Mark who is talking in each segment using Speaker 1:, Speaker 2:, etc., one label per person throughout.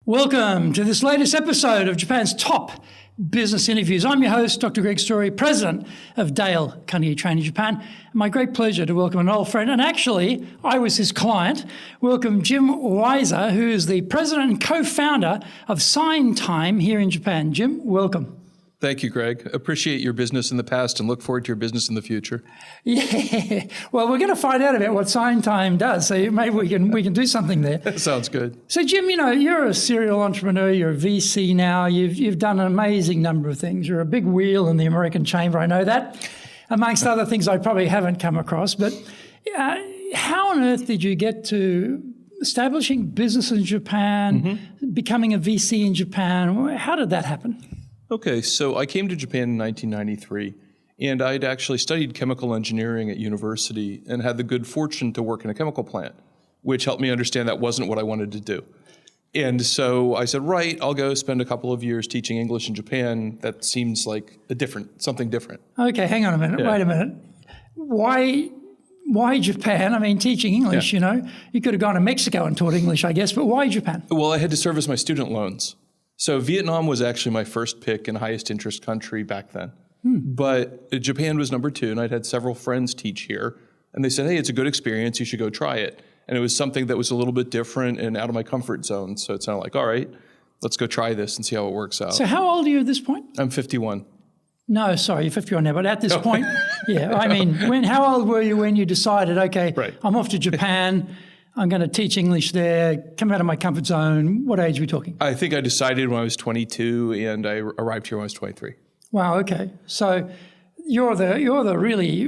Speaker 1: Welcome to this latest episode of Japan's top business interviews. I'm your host, Dr. Greg Story, president of Dale Carnegie Training Japan. My great pleasure to welcome an old friend, and actually, I was his client. Welcome Jim Weisser, who is the president and co-founder of SignTime here in Japan. Jim, welcome.
Speaker 2: Thank you, Greg. Appreciate your business in the past and look forward to your business in the future.
Speaker 1: Yeah, well, we're going to find out about what SignTime does, so maybe we can do something there.
Speaker 2: That sounds good.
Speaker 1: So, Jim, you know, you're a serial entrepreneur. You're a VC now. You've done an amazing number of things. You're a big wheel in the American chamber. I know that, amongst other things I probably haven't come across. But how on earth did you get to establishing business in Japan, becoming a VC in Japan? How did that happen?
Speaker 2: Okay, so I came to Japan in 1993, and I'd actually studied chemical engineering at university and had the good fortune to work in a chemical plant, which helped me understand that wasn't what I wanted to do. And so I said, right, I'll go spend a couple of years teaching English in Japan. That seems like something different.
Speaker 1: Okay, hang on a minute.
Speaker 2: Yeah.
Speaker 1: Wait a minute. Why Japan? I mean, teaching English, you know, you could have gone to Mexico and taught English, I guess, but why Japan?
Speaker 2: Well, I had to service my student loans. So Vietnam was actually my first pick and highest interest country back then. But Japan was number two, and I'd had several friends teach here. And they said, hey, it's a good experience. You should go try it. And it was something that was a little bit different and out of my comfort zone. So it sounded like, all right, let's go try this and see how it works out.
Speaker 1: So how old are you at this point?
Speaker 2: I'm 51.
Speaker 1: No, sorry, you're 51 now. But at this point, yeah, I mean, how old were you when you decided, okay,
Speaker 2: right,
Speaker 1: I'm off to Japan, I'm going to teach English there, come out of my comfort zone? What age are we talking?
Speaker 2: I think I decided when I was 22, and I arrived here when I was 23.
Speaker 1: Wow, okay. So you're the really,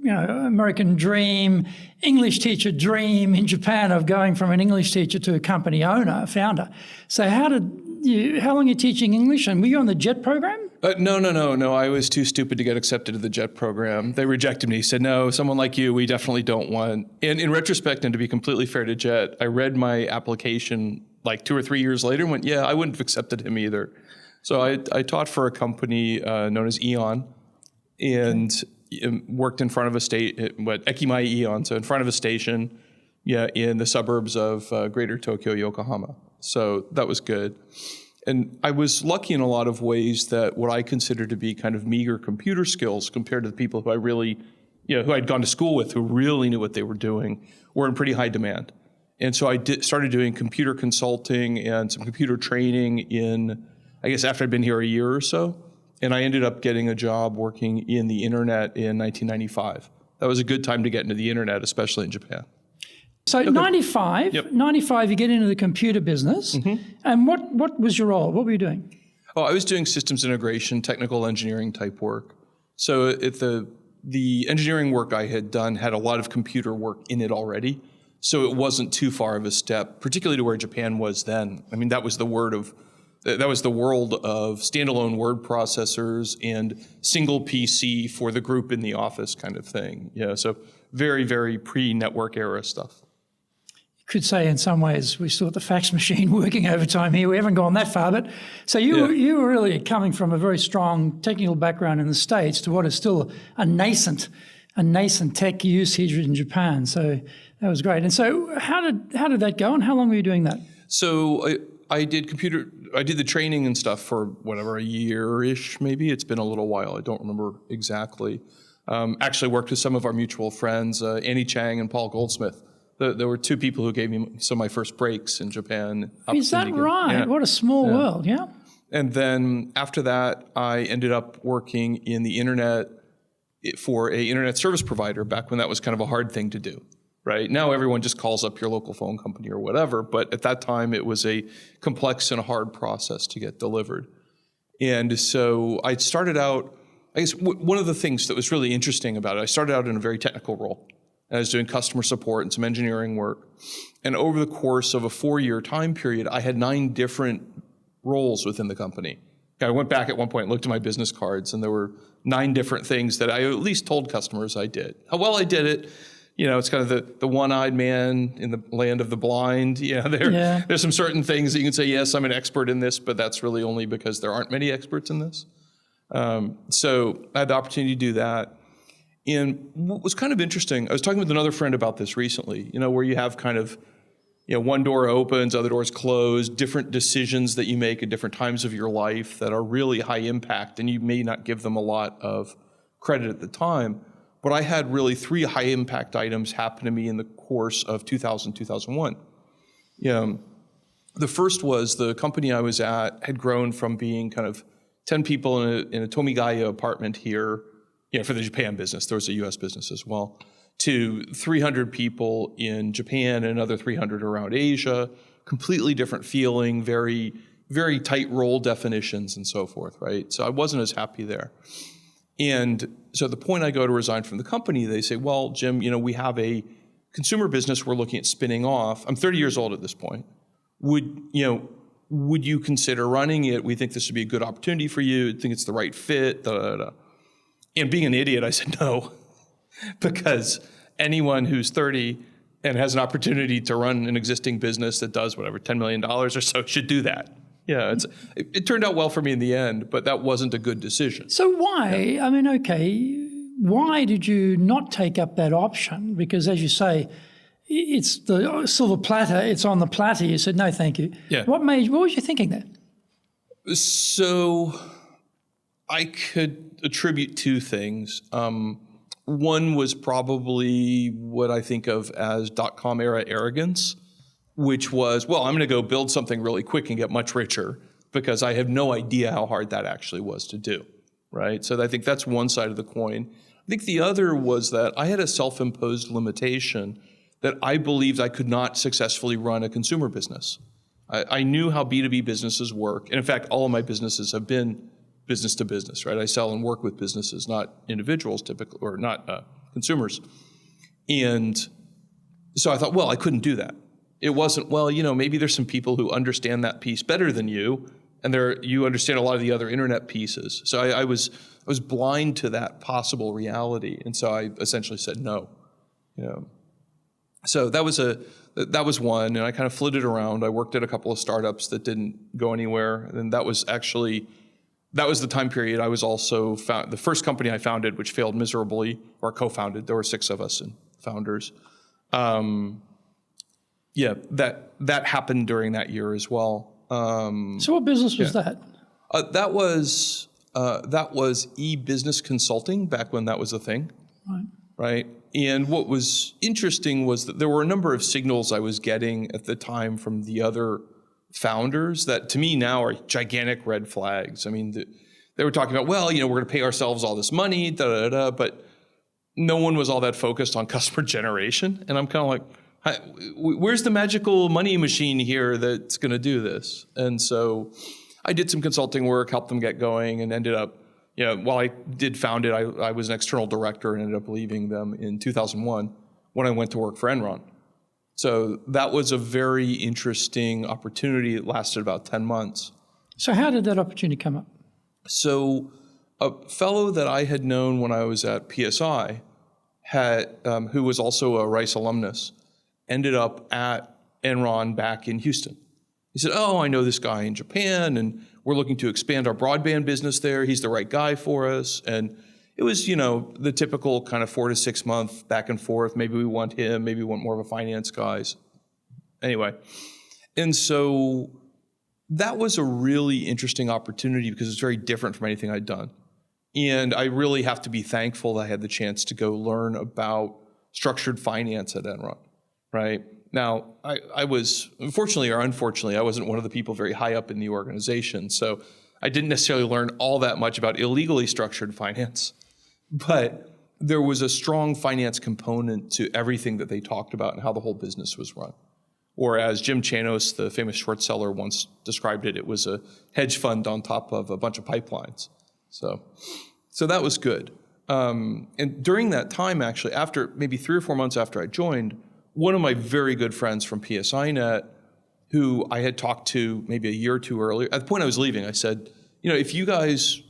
Speaker 1: American dream, English teacher dream in Japan of going from an English teacher to a company owner, founder. So how long are you teaching English, and were you on the JET program?
Speaker 2: No. I was too stupid to get accepted to the JET program. They rejected me, said, no, someone like you, we definitely don't want. And in retrospect, and to be completely fair to JET, I read my application like 2 or 3 years later and went, yeah, I wouldn't have accepted him either. So I taught for a company known as Eon and worked in front of a Ekimai Eon, so in front of a station, in the suburbs of Greater Tokyo, Yokohama. So that was good. And I was lucky in a lot of ways that what I consider to be kind of meager computer skills compared to the people who I really, who I'd gone to school with, who really knew what they were doing, were in pretty high demand. And so I started doing computer consulting and some computer training I guess after I'd been here a year or so. And I ended up getting a job working in the internet in 1995. That was a good time to get into the internet, especially in Japan.
Speaker 1: So 95, you get into the computer business. And what was your role? What were you doing?
Speaker 2: Oh, I was doing systems integration, technical engineering type work. So the engineering work I had done had a lot of computer work in it already. So it wasn't too far of a step, particularly to where Japan was then. I mean, that was the world of standalone word processors and single PC for the group in the office kind of thing. So very, very pre-network era stuff.
Speaker 1: Could say in some ways we still got the fax machine working overtime here. We haven't gone that far, but so you were really coming from a very strong technical background in the States to what is still a nascent tech use here in Japan. So that was great. And so how did that go, and how long were you doing that?
Speaker 2: So I did the training and stuff for a year-ish maybe. It's been a little while. I don't remember exactly. Actually worked with some of our mutual friends, Annie Chang and Paul Goldsmith. There were two people who gave me some of my first breaks in Japan.
Speaker 1: Is that right? Yeah. What a small world, yeah.
Speaker 2: And then after that, I ended up working in the internet for an internet service provider back when that was kind of a hard thing to do, right? Now everyone just calls up your local phone company or whatever, but at that time it was a complex and hard process to get delivered. And so I started out, I guess one of the things that was really interesting about it, I started out in a very technical role. I was doing customer support and some engineering work. And over the course of a 4-year time period, I had 9 different roles within the company. I went back at one point and looked at my business cards, and there were 9 different things that I at least told customers I did. How well I did it, it's kind of the one-eyed man in the land of the blind. There's some certain things that you can say, yes, I'm an expert in this, but that's really only because there aren't many experts in this. So I had the opportunity to do that. And what was kind of interesting, I was talking with another friend about this recently, where you have kind of one door opens, other doors close, different decisions that you make at different times of your life that are really high impact, and you may not give them a lot of credit at the time. But I had really 3 high impact items happen to me in the course of 2000, 2001. The first was the company I was at had grown from being kind of 10 people in a Tomigaya apartment here, for the Japan business. There was a US business as well, to 300 people in Japan and another 300 around Asia, completely different feeling, very, very tight role definitions and so forth, right? So I wasn't as happy there. And so at the point I go to resign from the company, they say, well, Jim, we have a consumer business we're looking at spinning off. I'm 30 years old at this point. Would you consider running it? We think this would be a good opportunity for you. Think it's the right fit, da, da, da. And being an idiot, I said no. Because anyone who's 30 and has an opportunity to run an existing business that does whatever, $10 million or so should do that. It turned out well for me in the end, but that wasn't a good decision.
Speaker 1: So why, why did you not take up that option? Because as you say, it's the silver platter, it's on the platter. You said, no, thank you.
Speaker 2: Yeah.
Speaker 1: What was you thinking there?
Speaker 2: So I could attribute 2 things. One was probably what I think of as .com era arrogance, which was, well, I'm going to go build something really quick and get much richer because I have no idea how hard that actually was to do, right? So I think that's one side of the coin. I think the other was that I had a self-imposed limitation that I believed I could not successfully run a consumer business. I knew how B2B businesses work. And in fact, all of my businesses have been business to business, right? I sell and work with businesses, not individuals typically, or not consumers. And so I thought, well, I couldn't do that. It wasn't, well, maybe there's some people who understand that piece better than you, and you understand a lot of the other internet pieces. So I was blind to that possible reality, and so I essentially said no. So that was one, and I kind of flitted around. I worked at a couple of startups that didn't go anywhere, and that was the time period I was also the first company I founded, which failed miserably, or co-founded. There were 6 of us and founders. That happened during that year as well.
Speaker 1: So what business was that?
Speaker 2: That was e-business consulting back when that was a thing. Right. And what was interesting was that there were a number of signals I was getting at the time from the other founders that to me now are gigantic red flags. I mean, they were talking about, well, we're going to pay ourselves all this money, but no one was all that focused on customer generation. And I'm kind of like, where's the magical money machine here that's going to do this? And so I did some consulting work, helped them get going, and ended up, while I did found it, I was an external director and ended up leaving them in 2001 when I went to work for Enron. So that was a very interesting opportunity. It lasted about 10 months.
Speaker 1: So how did that opportunity come up?
Speaker 2: So a fellow that I had known when I was at PSI, who was also a Rice alumnus, ended up at Enron back in Houston. He said, oh, I know this guy in Japan, and we're looking to expand our broadband business there. He's the right guy for us. And it was, the typical kind of 4 to 6 month back and forth. Maybe we want him, maybe we want more of a finance guy. Anyway, and so that was a really interesting opportunity because it's very different from anything I'd done. And I really have to be thankful that I had the chance to go learn about structured finance at Enron, right? Now, I was, fortunately or unfortunately, I wasn't one of the people very high up in the organization. So I didn't necessarily learn all that much about illegally structured finance. But there was a strong finance component to everything that they talked about and how the whole business was run. Or as Jim Chanos, the famous short seller, once described it, it was a hedge fund on top of a bunch of pipelines. So that was good. And during that time, actually, after maybe 3 or 4 months after I joined, one of my very good friends from PSINet, who I had talked to maybe a year or 2 earlier, at the point I was leaving, I said, if you guys...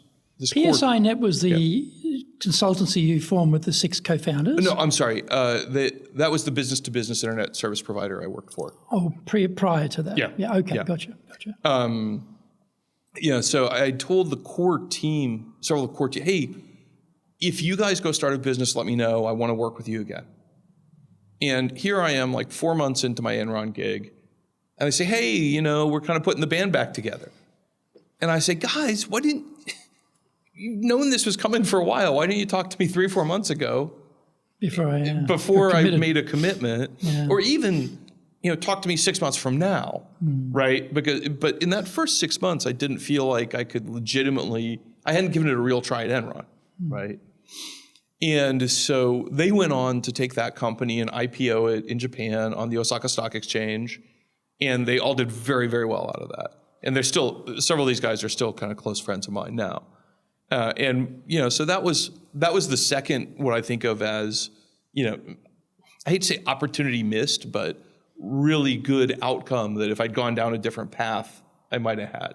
Speaker 1: PSINet was the consultancy you formed with the 6 co-founders?
Speaker 2: No, I'm sorry. That was the business-to-business internet service provider I worked for.
Speaker 1: Oh, prior to that?
Speaker 2: Yeah.
Speaker 1: Okay,
Speaker 2: yeah.
Speaker 1: Gotcha.
Speaker 2: So I told the core team, several of the core team, hey, if you guys go start a business, let me know. I want to work with you again. And here I am like 4 months into my Enron gig. And they say, hey, we're kind of putting the band back together. And I say, guys, you've known this was coming for a while. Why didn't you talk to me 3 or 4 months ago? Before I made a commitment, or even, talk to me 6 months from now, right? But in that first 6 months, I didn't feel like I could I hadn't given it a real try at Enron, right? And so they went on to take that company and IPO it in Japan on the Osaka Stock Exchange, and they all did very, very well out of that. And several of these guys are still kind of close friends of mine now. So that was the second, what I think of as, I hate to say opportunity missed, but really good outcome that if I'd gone down a different path, I might have had.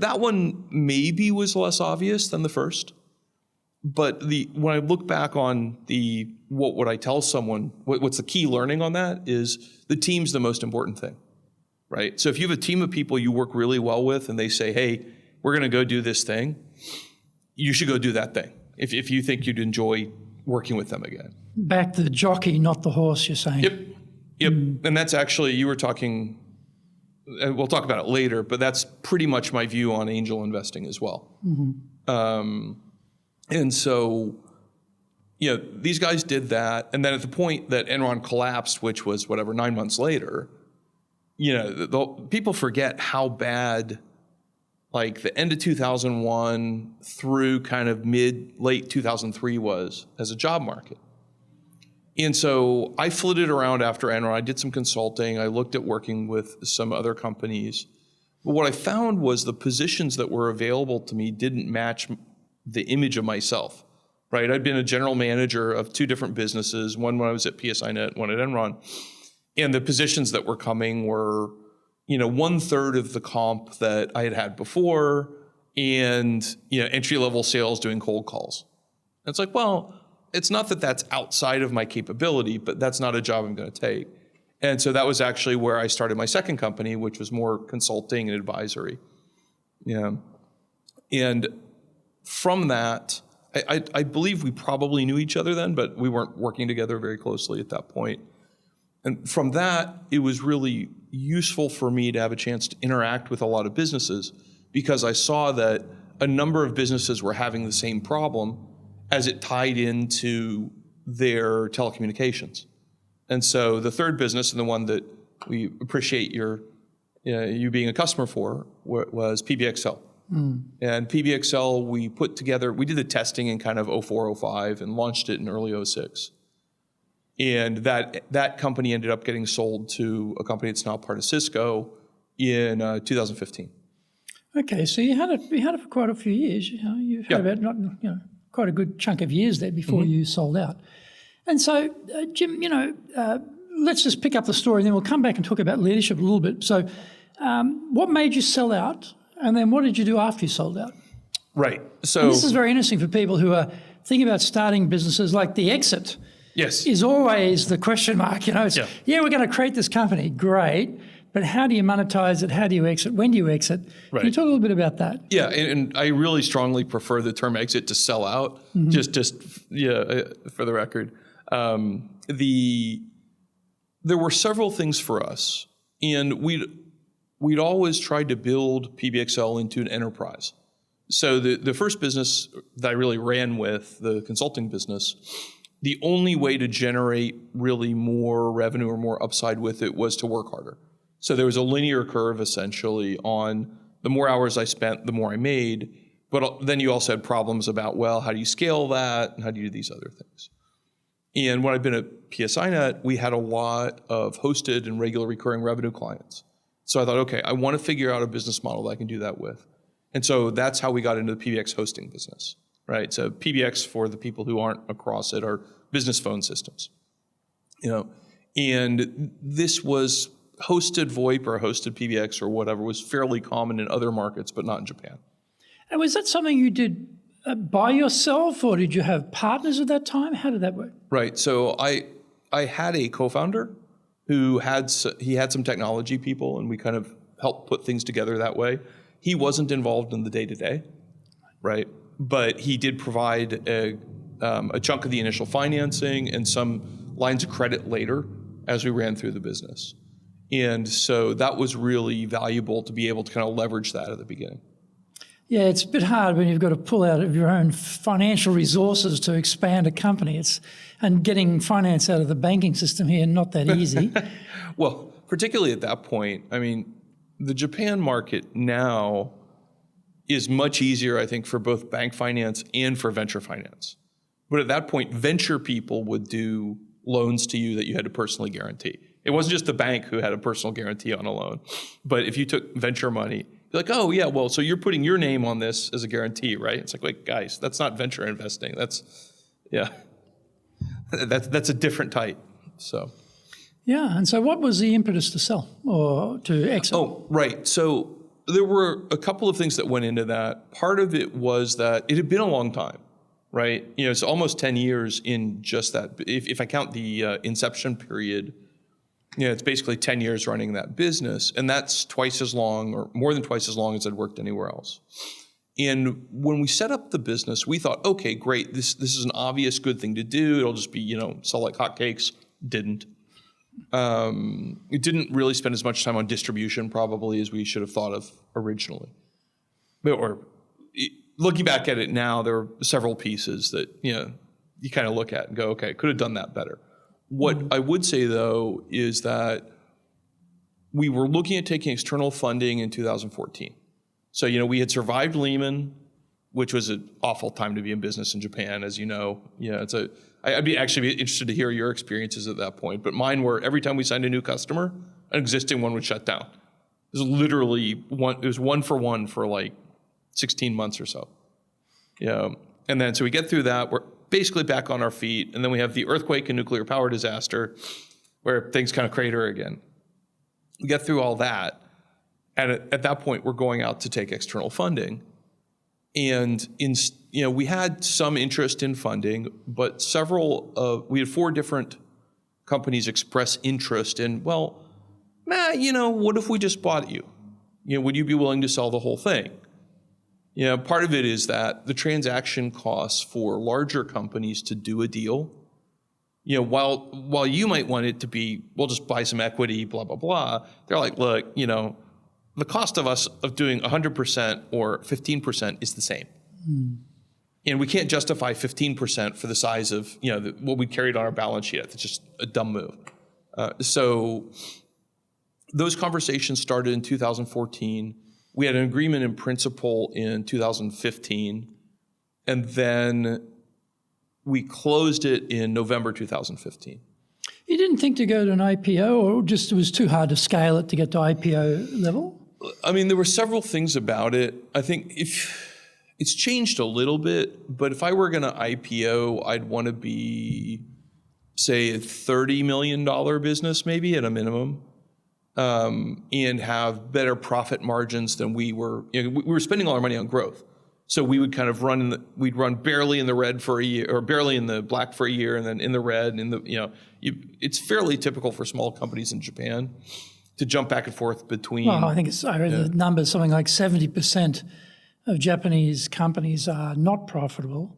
Speaker 2: That one maybe was less obvious than the first, but when I look back on what would I tell someone, what's the key learning on that is the team's the most important thing, right? So if you have a team of people you work really well with and they say, hey, we're going to go do this thing, you should go do that thing if you think you'd enjoy working with them again.
Speaker 1: Back to the jockey, not the horse, you're saying.
Speaker 2: Yep. And that's actually, you were talking, and we'll talk about it later, but that's pretty much my view on angel investing as well. And so, these guys did that. And then at the point that Enron collapsed, which was 9 months later, people forget how bad like the end of 2001 through kind of late 2003 was as a job market. And so I flitted around after Enron. I did some consulting. I looked at working with some other companies. But what I found was the positions that were available to me didn't match the image of myself, right? I'd been a general manager of 2 different businesses, one when I was at PSINet, one at Enron. And the positions that were coming were 1/3 of the comp that I had before, and entry-level sales doing cold calls. And it's like, well, it's not that that's outside of my capability, but that's not a job I'm going to take. And so that was actually where I started my second company, which was more consulting and advisory. And from that, I believe we probably knew each other then, but we weren't working together very closely at that point. And from that, it was really useful for me to have a chance to interact with a lot of businesses, because I saw that a number of businesses were having the same problem as it tied into their telecommunications. And so the third business, and the one that we appreciate you being a customer for, was PBXL. And PBXL, we did the testing in kind of 04, 05 and launched it in early 06. And that company ended up getting sold to a company that's now part of Cisco in 2015.
Speaker 1: Okay, so you had it for quite a few years. You've had about quite a good chunk of years there before you sold out. And so, Jim, let's just pick up the story, and then we'll come back and talk about leadership a little bit. So, what made you sell out, and then what did you do after you sold out?
Speaker 2: Right. So
Speaker 1: and this is very interesting for people who are thinking about starting businesses. Like the exit.
Speaker 2: Yes.
Speaker 1: Is always the question mark. It's, we're going to create this company. Great. But how do you monetize it? How do you exit? When do you exit? Right. Can you talk a little bit about that?
Speaker 2: Yeah, and I really strongly prefer the term exit to sell out, just for the record. There were several things for us, and we'd always tried to build PBXL into an enterprise. So the first business that I really ran with, the consulting business, the only way to generate really more revenue or more upside with it was to work harder. So there was a linear curve essentially on the more hours I spent, the more I made. But then you also had problems about, well, how do you scale that? And how do you do these other things? And when I've been at PSINet, we had a lot of hosted and regular recurring revenue clients. So I thought, okay, I want to figure out a business model that I can do that with. And so that's how we got into the PBX hosting business, right? So PBX, for the people who aren't across it, are business phone systems. And this was hosted VoIP or hosted PBX or whatever was fairly common in other markets, but not in Japan.
Speaker 1: And was that something you did by yourself, or did you have partners at that time? How did that work? Right.
Speaker 2: So I had a co-founder who had some technology people, and we kind of helped put things together that way. He wasn't involved in the day-to-day, right? But he did provide a chunk of the initial financing and some lines of credit later as we ran through the business. And so that was really valuable to be able to kind of leverage that at the beginning.
Speaker 1: Yeah, it's a bit hard when you've got to pull out of your own financial resources to expand a company. And getting finance out of the banking system here, not that easy.
Speaker 2: Well, particularly at that point, I mean, the Japan market now is much easier, I think, for both bank finance and for venture finance. But at that point, venture people would do loans to you that you had to personally guarantee. It wasn't just the bank who had a personal guarantee on a loan. But if you took venture money, you're like, oh, yeah, well, so you're putting your name on this as a guarantee, right? It's like, wait, guys, that's not venture investing. That's a different type. So.
Speaker 1: Yeah, and so what was the impetus to sell or to exit?
Speaker 2: Oh, right. So there were a couple of things that went into that. Part of it was that it had been a long time, right? You know, it's almost 10 years in just that. If I count the inception period, you know, it's basically 10 years running that business, and that's twice as long or more than twice as long as I'd worked anywhere else. And when we set up the business, we thought, okay, great, this is an obvious good thing to do. It'll just be, you know, sell like hotcakes. Didn't. It didn't really spend as much time on distribution probably as we should have thought of originally. Or looking back at it now, there are several pieces that, you know, you kind of look at and go, okay, could have done that better. What I would say, though, is that we were looking at taking external funding in 2014. So, you know, we had survived Lehman, which was an awful time to be in business in Japan, as you know. Yeah, I'd be interested to hear your experiences at that point. But mine were every time we signed a new customer, an existing one would shut down. It was literally one for like 16 months or so. Yeah, and then so we get through that. We're basically back on our feet, and then we have the earthquake and nuclear power disaster, where things kind of crater again. We get through all that, and at that point, we're going out to take external funding. And we had some interest in funding, but we had 4 different companies express interest in, well, what if we just bought you? You know, would you be willing to sell the whole thing? You know, part of it is that the transaction costs for larger companies to do a deal, you know, while you might want it to be, we'll just buy some equity, blah, blah, blah. They're like, look, you know, the cost of doing 100% or 15% is the same. And we can't justify 15% for the size of, you know, what we carried on our balance sheet. It's just a dumb move. So those conversations started in 2014. We had an agreement in principle in 2015. And then we closed it in November 2015.
Speaker 1: You didn't think to go to an IPO, or just it was too hard to scale it to get to IPO level?
Speaker 2: I mean, there were several things about it. I think it's changed a little bit, but if I were going to IPO, I'd want to be, say, a $30 million business maybe at a minimum, and have better profit margins than we were. You know, we were spending all our money on growth. So we would kind of we'd run barely in the red for a year, or barely in the black for a year, and then in the red, and it's fairly typical for small companies in Japan to jump back and forth between.
Speaker 1: Well, I think I read the numbers, something like 70% of Japanese companies are not profitable.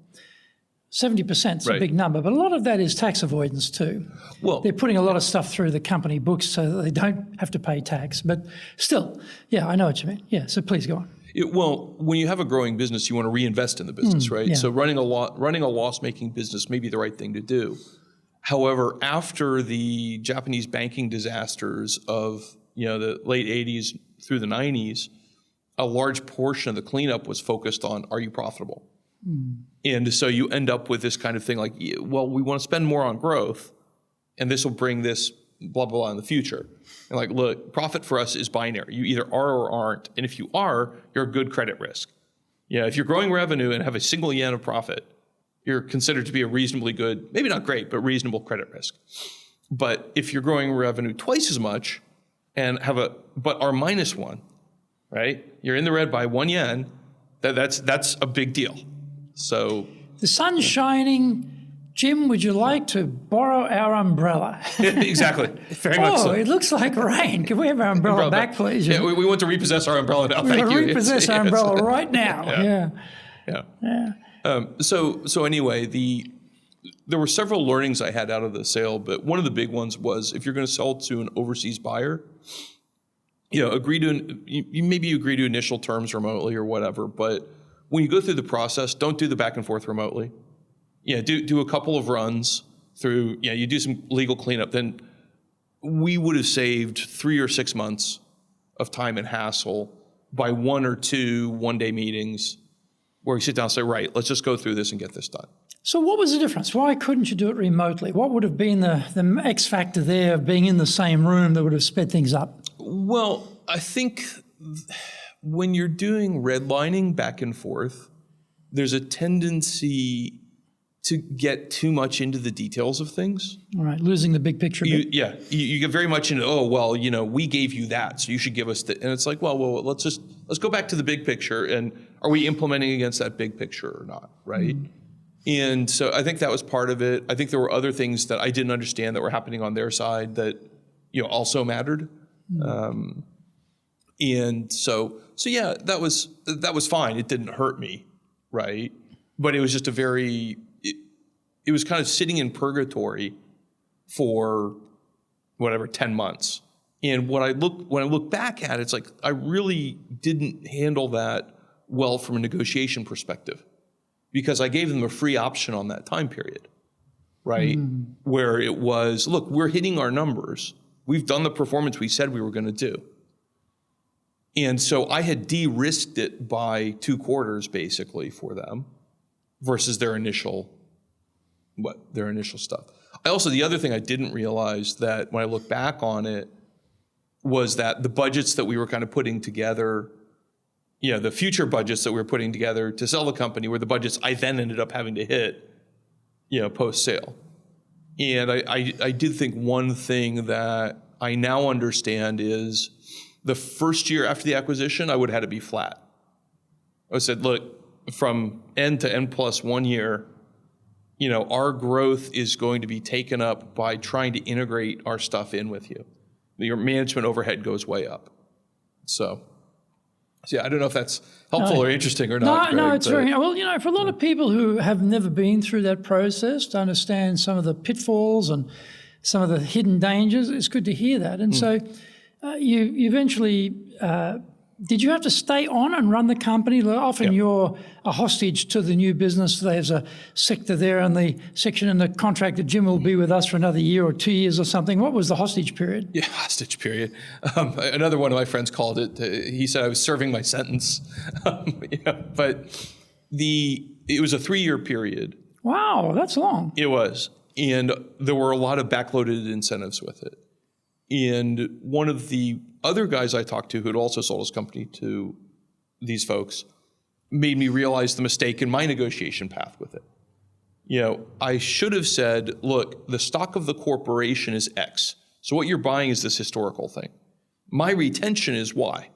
Speaker 1: 70% is a big number, but a lot of that is tax avoidance too. Well, they're putting a lot of stuff through the company books so that they don't have to pay tax. But still, yeah, I know what you mean. Yeah, so please go on.
Speaker 2: Well, when you have a growing business, you want to reinvest in the business, right? Yeah. So running a loss-making business may be the right thing to do. However, after the Japanese banking disasters of the late 80s through the 90s, a large portion of the cleanup was focused on, are you profitable? And so you end up with this kind of thing like, well, we want to spend more on growth, and this will bring this blah, blah, blah in the future. And like, look, profit for us is binary. You either are or aren't. And if you are, you're a good credit risk. If you're growing revenue and have a single yen of profit, you're considered to be a reasonably good, maybe not great, but reasonable credit risk. But if you're growing revenue twice as much and but are -1, right? You're in the red by 1 yen, that's a big deal. So
Speaker 1: the sun's shining. Jim, would you like to borrow our umbrella?
Speaker 2: Exactly. Very much so.
Speaker 1: It looks like rain. Can we have our umbrella back, please?
Speaker 2: Yeah, we want to repossess our umbrella now.
Speaker 1: Thank you. Repossess our umbrella right now.
Speaker 2: Yeah. So anyway, there were several learnings I had out of the sale, but one of the big ones was if you're going to sell to an overseas buyer, you maybe agree to initial terms remotely or whatever, but when you go through the process, don't do the back and forth remotely. Do a couple of runs through, you do some legal cleanup, then we would have saved 3 or 6 months of time and hassle by 1 or 2 one-day meetings where we sit down and say, right, let's just go through this and get this done.
Speaker 1: So what was the difference? Why couldn't you do it remotely? What would have been the X factor there of being in the same room that would have sped things up?
Speaker 2: Well, I think when you're doing redlining back and forth, there's a tendency to get too much into the details of things.
Speaker 1: All right, losing the big picture.
Speaker 2: You get very much into, we gave you that, so you should give us that. And it's like, well, let's go back to the big picture, and are we implementing against that big picture or not, right? Mm-hmm. And so I think that was part of it. I think there were other things that I didn't understand that were happening on their side that, also mattered. Mm-hmm. And so yeah, that was fine. It didn't hurt me, right? But it was just it was kind of sitting in purgatory for 10 months. And when I look back at it, it's like I really didn't handle that well from a negotiation perspective, because I gave them a free option on that time period, right? Mm. Where it was, look, we're hitting our numbers. We've done the performance we said we were going to do. And so I had de-risked it by 2 quarters basically for them versus their initial stuff. The other thing I didn't realize that when I look back on it was that the budgets that we were kind of putting together, the future budgets that we were putting together to sell the company were the budgets I then ended up having to hit, post-sale. And I did think one thing that I now understand is the first year after the acquisition, I would have had to be flat. I said, look, from N to N plus 1 year, our growth is going to be taken up by trying to integrate our stuff in with you. Your management overhead goes way up. So yeah, I don't know if that's helpful or interesting or not.
Speaker 1: No, it's very well. For a lot of people who have never been through that process to understand some of the pitfalls and some of the hidden dangers, it's good to hear that. And so you eventually. Did you have to stay on and run the company? Often you're a hostage to the new business. There's a sector there in the section in the contract that Jim will be with us for another year or 2 years or something. What was the hostage period?
Speaker 2: Yeah, hostage period. Another one of my friends called it, he said I was serving my sentence. But it was a 3-year period.
Speaker 1: Wow, that's long.
Speaker 2: It was. And there were a lot of backloaded incentives with it. And one of the other guys I talked to who had also sold his company to these folks made me realize the mistake in my negotiation path with it. I should have said, look, the stock of the corporation is X. So what you're buying is this historical thing. My retention is Y.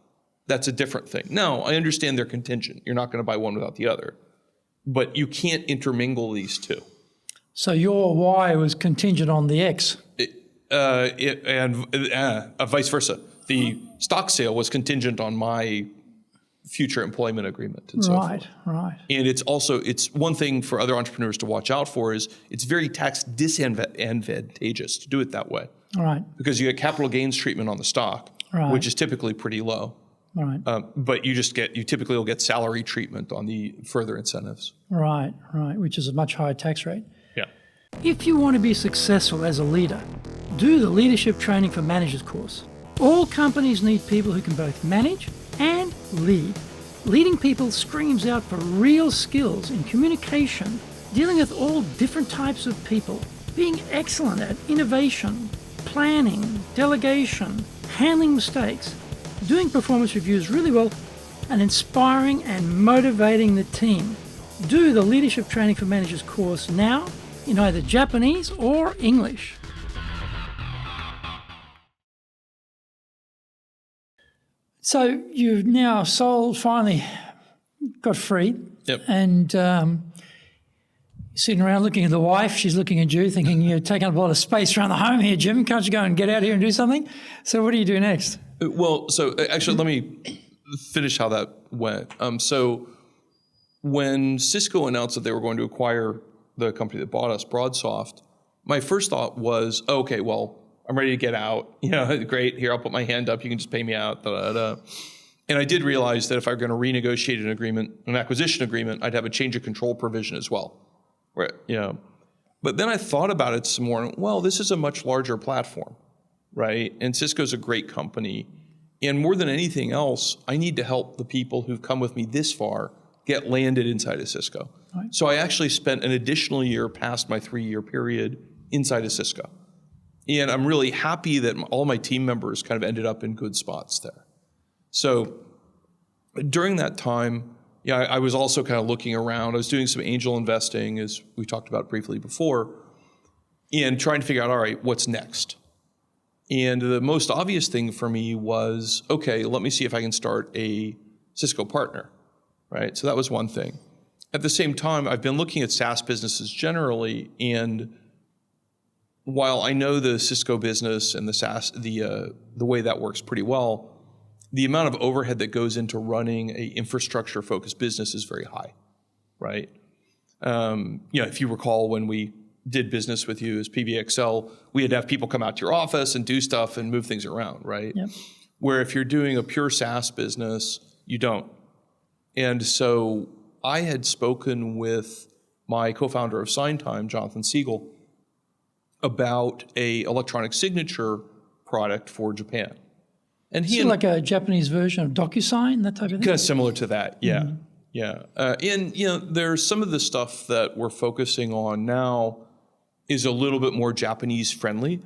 Speaker 2: That's a different thing. Now, I understand they're contingent. You're not going to buy one without the other. But you can't intermingle these two.
Speaker 1: So your Y was contingent on the X.
Speaker 2: And vice versa. The stock sale was contingent on my future employment agreement and so forth. Right. And it's one thing for other entrepreneurs to watch out for is it's very tax disadvantageous to do it that way.
Speaker 1: Right.
Speaker 2: Because you get capital gains treatment on the stock, which is typically pretty low.
Speaker 1: Right.
Speaker 2: But you typically will get salary treatment on the further incentives.
Speaker 1: Right, which is a much higher tax rate.
Speaker 2: Yeah.
Speaker 1: If you want to be successful as a leader, do the Leadership Training for Managers course. All companies need people who can both manage and lead. Leading people screams out for real skills in communication, dealing with all different types of people, being excellent at innovation, planning, delegation, handling mistakes, doing performance reviews really well, and inspiring and motivating the team. Do the Leadership Training for Managers course now in either Japanese or English. So you've now finally got free.
Speaker 2: Yep.
Speaker 1: And sitting around looking at the wife, she's looking at you thinking you're taking up a lot of space around the home here, Jim. Can't you go and get out here and do something? So what do you do next?
Speaker 2: Well, so actually let me finish how that went. So when Cisco announced that they were going to acquire the company that bought us, BroadSoft, my first thought was, okay, well, I'm ready to get out. You know, great. Here, I'll put my hand up. You can just pay me out. Da, da, da. And I did realize that if I were going to renegotiate an acquisition agreement, I'd have a change of control provision as well. Right. You know, but then I thought about it some more. Well, this is a much larger platform, right? And Cisco's a great company. And more than anything else, I need to help the people who've come with me this far get landed inside of Cisco. Right. So I actually spent an additional year past my 3-year period inside of Cisco. And I'm really happy that all my team members kind of ended up in good spots there. So during that time, yeah, I was also kind of looking around. I was doing some angel investing, as we talked about briefly before, and trying to figure out, all right, what's next? And the most obvious thing for me was, okay, let me see if I can start a Cisco partner, right? So that was one thing. At the same time, I've been looking at SaaS businesses generally, and while I know the Cisco business and the SaaS, the way that works pretty well, the amount of overhead that goes into running a infrastructure-focused business is very high, right? You know, if you recall when we did business with you as PBXL, we had to have people come out to your office and do stuff and move things around, right? Yep. Where if you're doing a pure SaaS business, you don't. And so I had spoken with my co-founder of SignTime, Jonathan Siegel, about a electronic signature product for Japan. And he
Speaker 1: like a Japanese version of DocuSign, that type of thing?
Speaker 2: Kind of similar to that, yeah. Mm-hmm. Yeah. And, you know, there's some of the stuff that we're focusing on now is a little bit more Japanese friendly.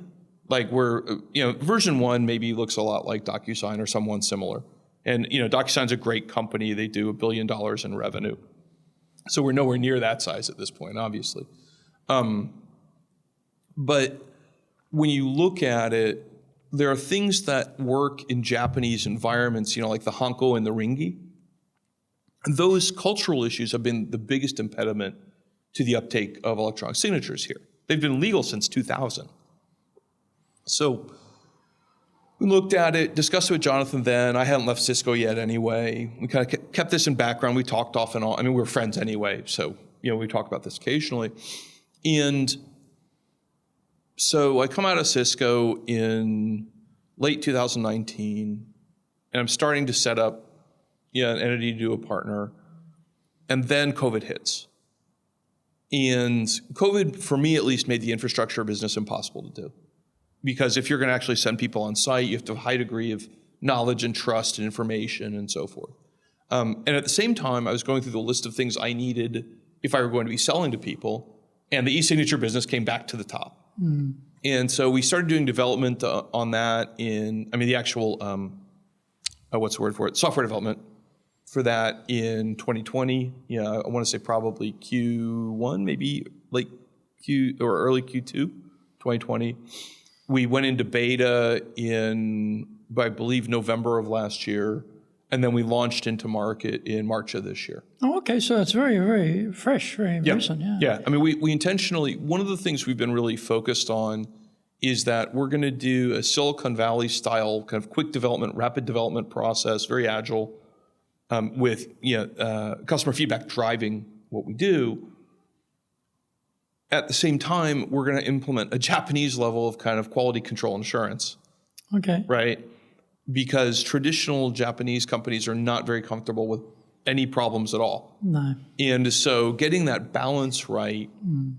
Speaker 2: Like version 1 maybe looks a lot like DocuSign or someone similar. And, you know, DocuSign's a great company. They do $1 billion in revenue. So we're nowhere near that size at this point, obviously. But when you look at it, there are things that work in Japanese environments, you know, like the hanko and the ringi. Those cultural issues have been the biggest impediment to the uptake of electronic signatures here. They've been legal since 2000. So we looked at it, discussed it with Jonathan then. I hadn't left Cisco yet anyway. We kind of kept this in background. We talked off and on. I mean, we were friends anyway, so, you know, we talk about this occasionally. And so I come out of Cisco in late 2019, and I'm starting to set up an entity to do a partner, and then COVID hits. And COVID, for me at least, made the infrastructure business impossible to do. Because if you're going to actually send people on site, you have to have a high degree of knowledge and trust and information and so forth. And at the same time, I was going through the list of things I needed if I were going to be selling to people, and the e-signature business came back to the top. Mm. And so we started doing development on that the actual, what's the word for it? Software development for that in 2020. Yeah, I want to say probably Q1, maybe late Q or early Q2, 2020. We went into beta I believe, November of last year. And then we launched into market in March of this year.
Speaker 1: Oh, okay. So it's very, very fresh, very recent. Yeah.
Speaker 2: Yeah. I mean, we intentionally, one of the things we've been really focused on is that we're going to do a Silicon Valley style kind of quick development, rapid development process, very agile, with customer feedback driving what we do. At the same time, we're going to implement a Japanese level of kind of quality control and assurance. Okay. Right? Because traditional Japanese companies are not very comfortable with any problems at all. No. And so getting that balance right,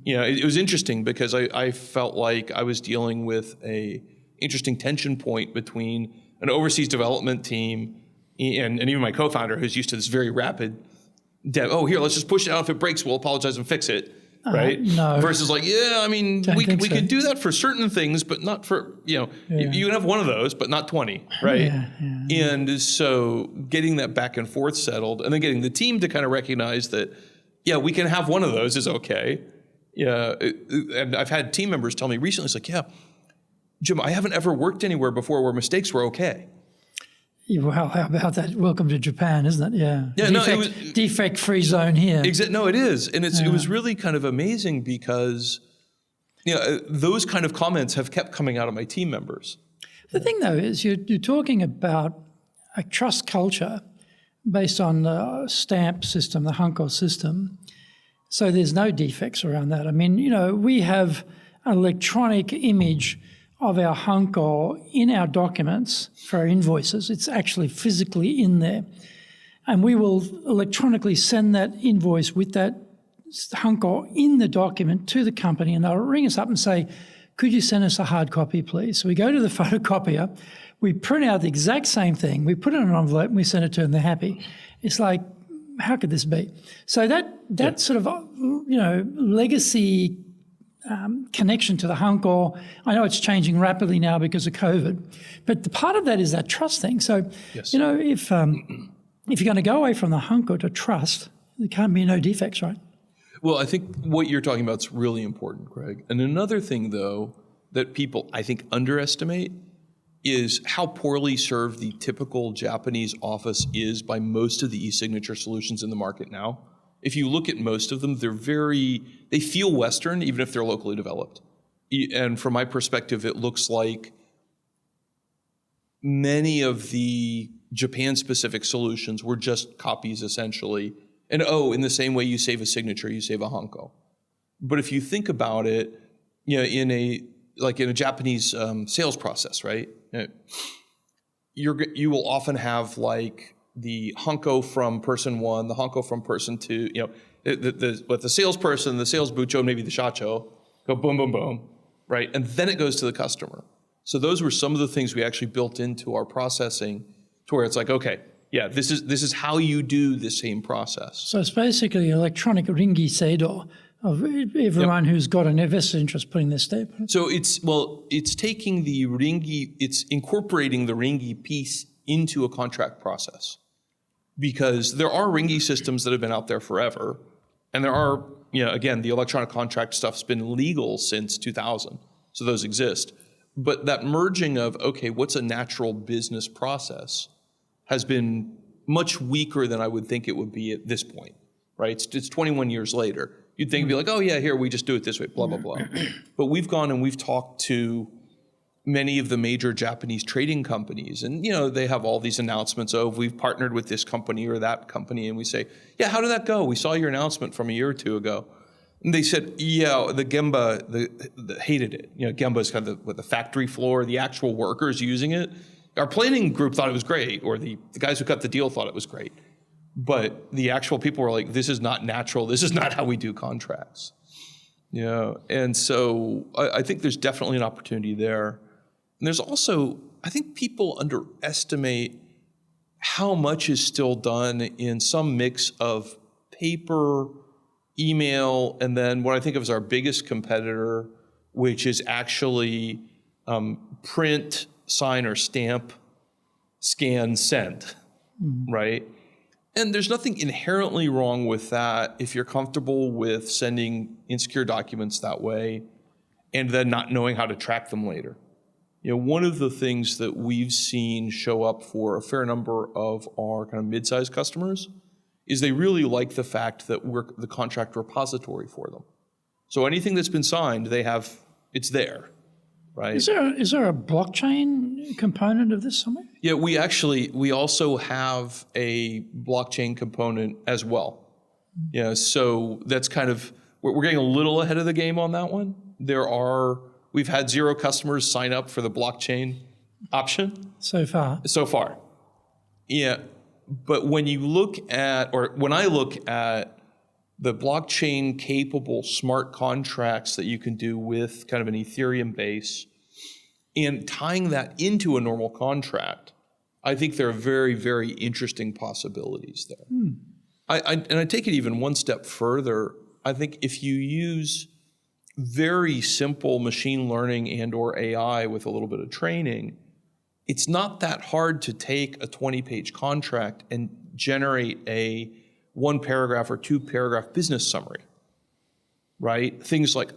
Speaker 2: it was interesting because I felt like I was dealing with a interesting tension point between an overseas development team and even my co-founder who's used to this very rapid dev. Oh, here, let's just push it out. If it breaks, we'll apologize and fix it. Right? No. Versus like, we could do that for certain things, but not for, you can have one of those, but not 20, right? Yeah. And so getting that back and forth settled and then getting the team to kind of recognize that, we can have one of those is okay. Yeah. And I've had team members tell me recently, it's like, Jim, I haven't ever worked anywhere before where mistakes were okay.
Speaker 1: Well, how about that? Welcome to Japan, isn't it? Yeah. Defect-free zone here.
Speaker 2: No, it is. And it was really kind of amazing because, those kind of comments have kept coming out of my team members.
Speaker 1: The thing, though, is you're talking about a trust culture based on the stamp system, the hanko system. So there's no defects around that. I mean, we have an electronic image of our hunko in our documents for our invoices. It's actually physically in there. And we will electronically send that invoice with that hunko in the document to the company, and they'll ring us up and say, could you send us a hard copy, please? So we go to the photocopier, we print out the exact same thing, we put it in an envelope, and we send it to them, they're happy. It's like, how could this be? So that sort of, legacy connection to the hunko, I know it's changing rapidly now because of COVID, but the part of that is that trust thing. So,
Speaker 2: yes.
Speaker 1: If you're going to go away from the hunko to trust, there can't be no defects, right?
Speaker 2: Well, I think what you're talking about is really important, Greg. And another thing, though, that people, I think, underestimate is how poorly served the typical Japanese office is by most of the e-signature solutions in the market now. If you look at most of them, they feel Western, even if they're locally developed. And from my perspective, it looks like many of the Japan-specific solutions were just copies, essentially. And in the same way you save a signature, you save a hunko. But if you think about it, in a Japanese sales process, right? You will often have like the hunko from person one, the hunko from person two. The salesperson, the sales bucho, maybe the shacho, go boom, boom, boom, right? And then it goes to the customer. So those were some of the things we actually built into our processing, to where it's like, okay, yeah, this is how you do the same process.
Speaker 1: So it's basically electronic ringi seido of everyone who's got an vested interest putting their step.
Speaker 2: So it's taking the ringi, it's incorporating the ringi piece into a contract process, because there are ringi systems that have been out there forever, and there are, again, the electronic contract stuff's been legal since 2000, so those exist. But that merging of, okay, what's a natural business process has been much weaker than I would think it would be at this point, right? It's 21 years later. You'd think it'd be like, oh yeah, here, we just do it this way, blah, blah, blah. But we've gone and we've talked to many of the major Japanese trading companies, and they have all these announcements of, we've partnered with this company or that company, and we say, yeah, how did that go? We saw your announcement from a year or two ago. And they said, yeah, the Gemba hated it. Gemba is kind of the factory floor, the actual workers using it. Our planning group thought it was great, or the guys who cut the deal thought it was great. But the actual people were like, this is not natural. This is not how we do contracts. And so I think there's definitely an opportunity there. And there's also, I think people underestimate how much is still done in some mix of paper, email, and then what I think of as our biggest competitor, which is actually print, sign or stamp, scan, send, right? And there's nothing inherently wrong with that if you're comfortable with sending insecure documents that way and then not knowing how to track them later. One of the things that we've seen show up for a fair number of our kind of mid-sized customers is they really like the fact that we're the contract repository for them. So anything that's been signed, it's there. Right.
Speaker 1: Is there a blockchain component of this somewhere?
Speaker 2: Yeah, we also have a blockchain component as well. So that's kind of, we're getting a little ahead of the game on that one. We've had 0 customers sign up for the blockchain option.
Speaker 1: So far.
Speaker 2: Yeah, but when I look at the blockchain capable smart contracts that you can do with kind of an Ethereum base and tying that into a normal contract, I think there are very, very interesting possibilities there. I take it even one step further. I think if you use very simple machine learning and or AI with a little bit of training, it's not that hard to take a 20-page contract and generate a 1-paragraph or 2-paragraph business summary, right? Things like,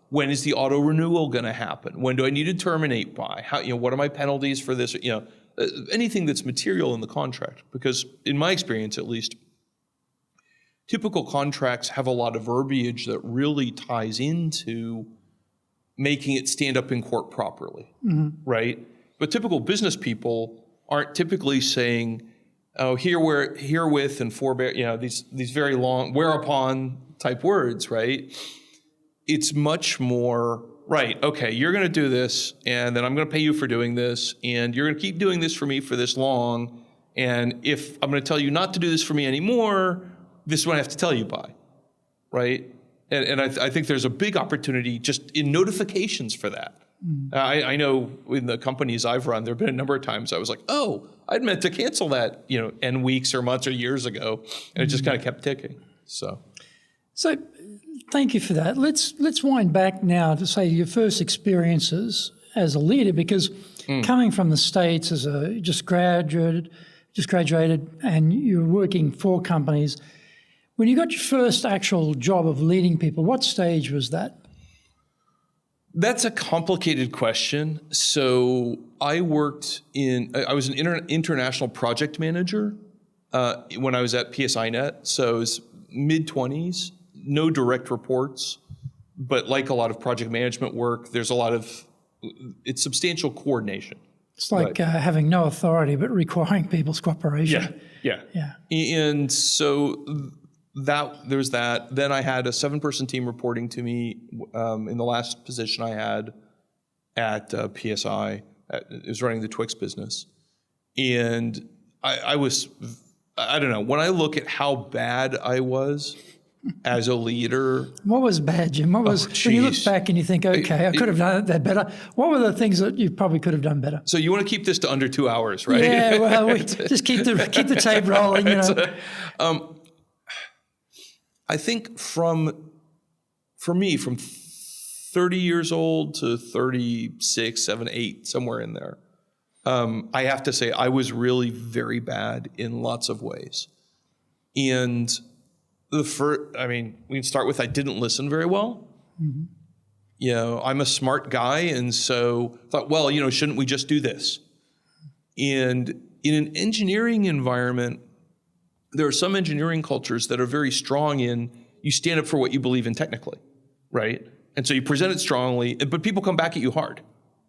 Speaker 2: when is the auto renewal going to happen? When do I need to terminate by? How, what are my penalties for this? Anything that's material in the contract. Because in my experience, at least, typical contracts have a lot of verbiage that really ties into making it stand up in court properly, right? But typical business people aren't typically saying, herewith and forbear, these very long whereupon type words, right? It's much more, right, okay, you're going to do this, and then I'm going to pay you for doing this, and you're going to keep doing this for me for this long, and if I'm going to tell you not to do this for me anymore, this is what I have to tell you by, right? And I think there's a big opportunity just in notifications for that. I know in the companies I've run, there have been a number of times I was like, oh, I'd meant to cancel that, N weeks or months or years ago, and it just kind of kept ticking. So
Speaker 1: thank you for that. Let's wind back now to say your first experiences as a leader, because coming from the States as a just graduated, and you're working for companies. When you got your first actual job of leading people, what stage was that?
Speaker 2: That's a complicated question. So I was an international project manager when I was at PSINet. So it was mid-20s, no direct reports, but like a lot of project management work, it's substantial coordination.
Speaker 1: It's like having no authority, but requiring people's cooperation.
Speaker 2: Yeah. And so there's that. Then I had a 7-person team reporting to me in the last position I had at PSI. It was running the Twix business. And I don't know, when I look at how bad I was as a leader.
Speaker 1: What was bad, Jim? When you look back and you think, okay, I could have done that better. What were the things that you probably could have done better?
Speaker 2: So you want to keep this to under 2 hours, right?
Speaker 1: Yeah, well, we just keep the tape rolling,
Speaker 2: I think for me, from 30 years old to 36, 7, 8, somewhere in there, I have to say I was really very bad in lots of ways. And we can start with I didn't listen very well. Mm-hmm. I'm a smart guy, and so thought, well, shouldn't we just do this? And in an engineering environment, there are some engineering cultures that are very strong in you stand up for what you believe in technically, right? And so you present it strongly, but people come back at you hard,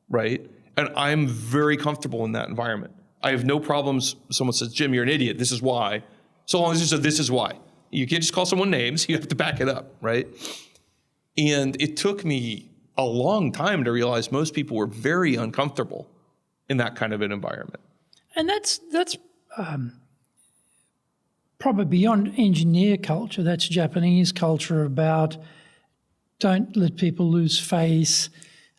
Speaker 2: right? And I'm very comfortable in that environment. I have no problems. Someone says, Jim, you're an idiot. This is why. So long as you say, this is why. You can't just call someone names. You have to back it up, right? And it took me a long time to realize most people were very uncomfortable in that kind of an environment.
Speaker 1: And that's probably beyond engineer culture. That's Japanese culture about don't let people lose face,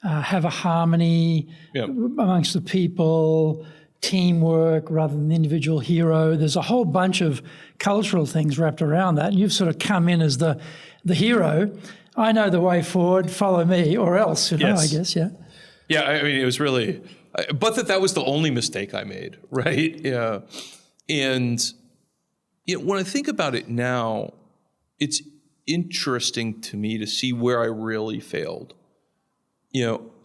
Speaker 1: have a harmony amongst the people, teamwork rather than the individual hero. There's a whole bunch of cultural things wrapped around that. And you've sort of come in as the hero. I know the way forward, follow me, or else, I guess, yeah.
Speaker 2: Yeah, it was really, but that was the only mistake I made, right? Yeah. And when I think about it now, it's interesting to me to see where I really failed.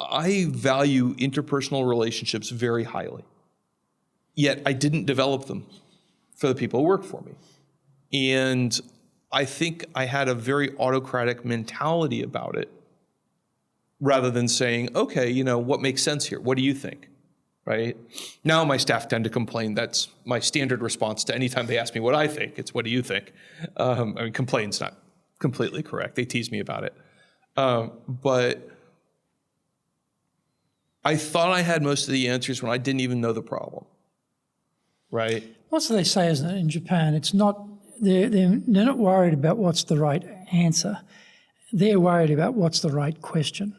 Speaker 2: I value interpersonal relationships very highly. Yet I didn't develop them for the people who work for me. And I think I had a very autocratic mentality about it rather than saying, okay, what makes sense here? What do you think? Right? Now my staff tend to complain. That's my standard response to anytime they ask me what I think. It's what do you think? Complain's not completely correct. They tease me about it. But I thought I had most of the answers when I didn't even know the problem. Right.
Speaker 1: What do they say, isn't it, in Japan? It's not, they're not worried about what's the right answer. They're worried about what's the right question,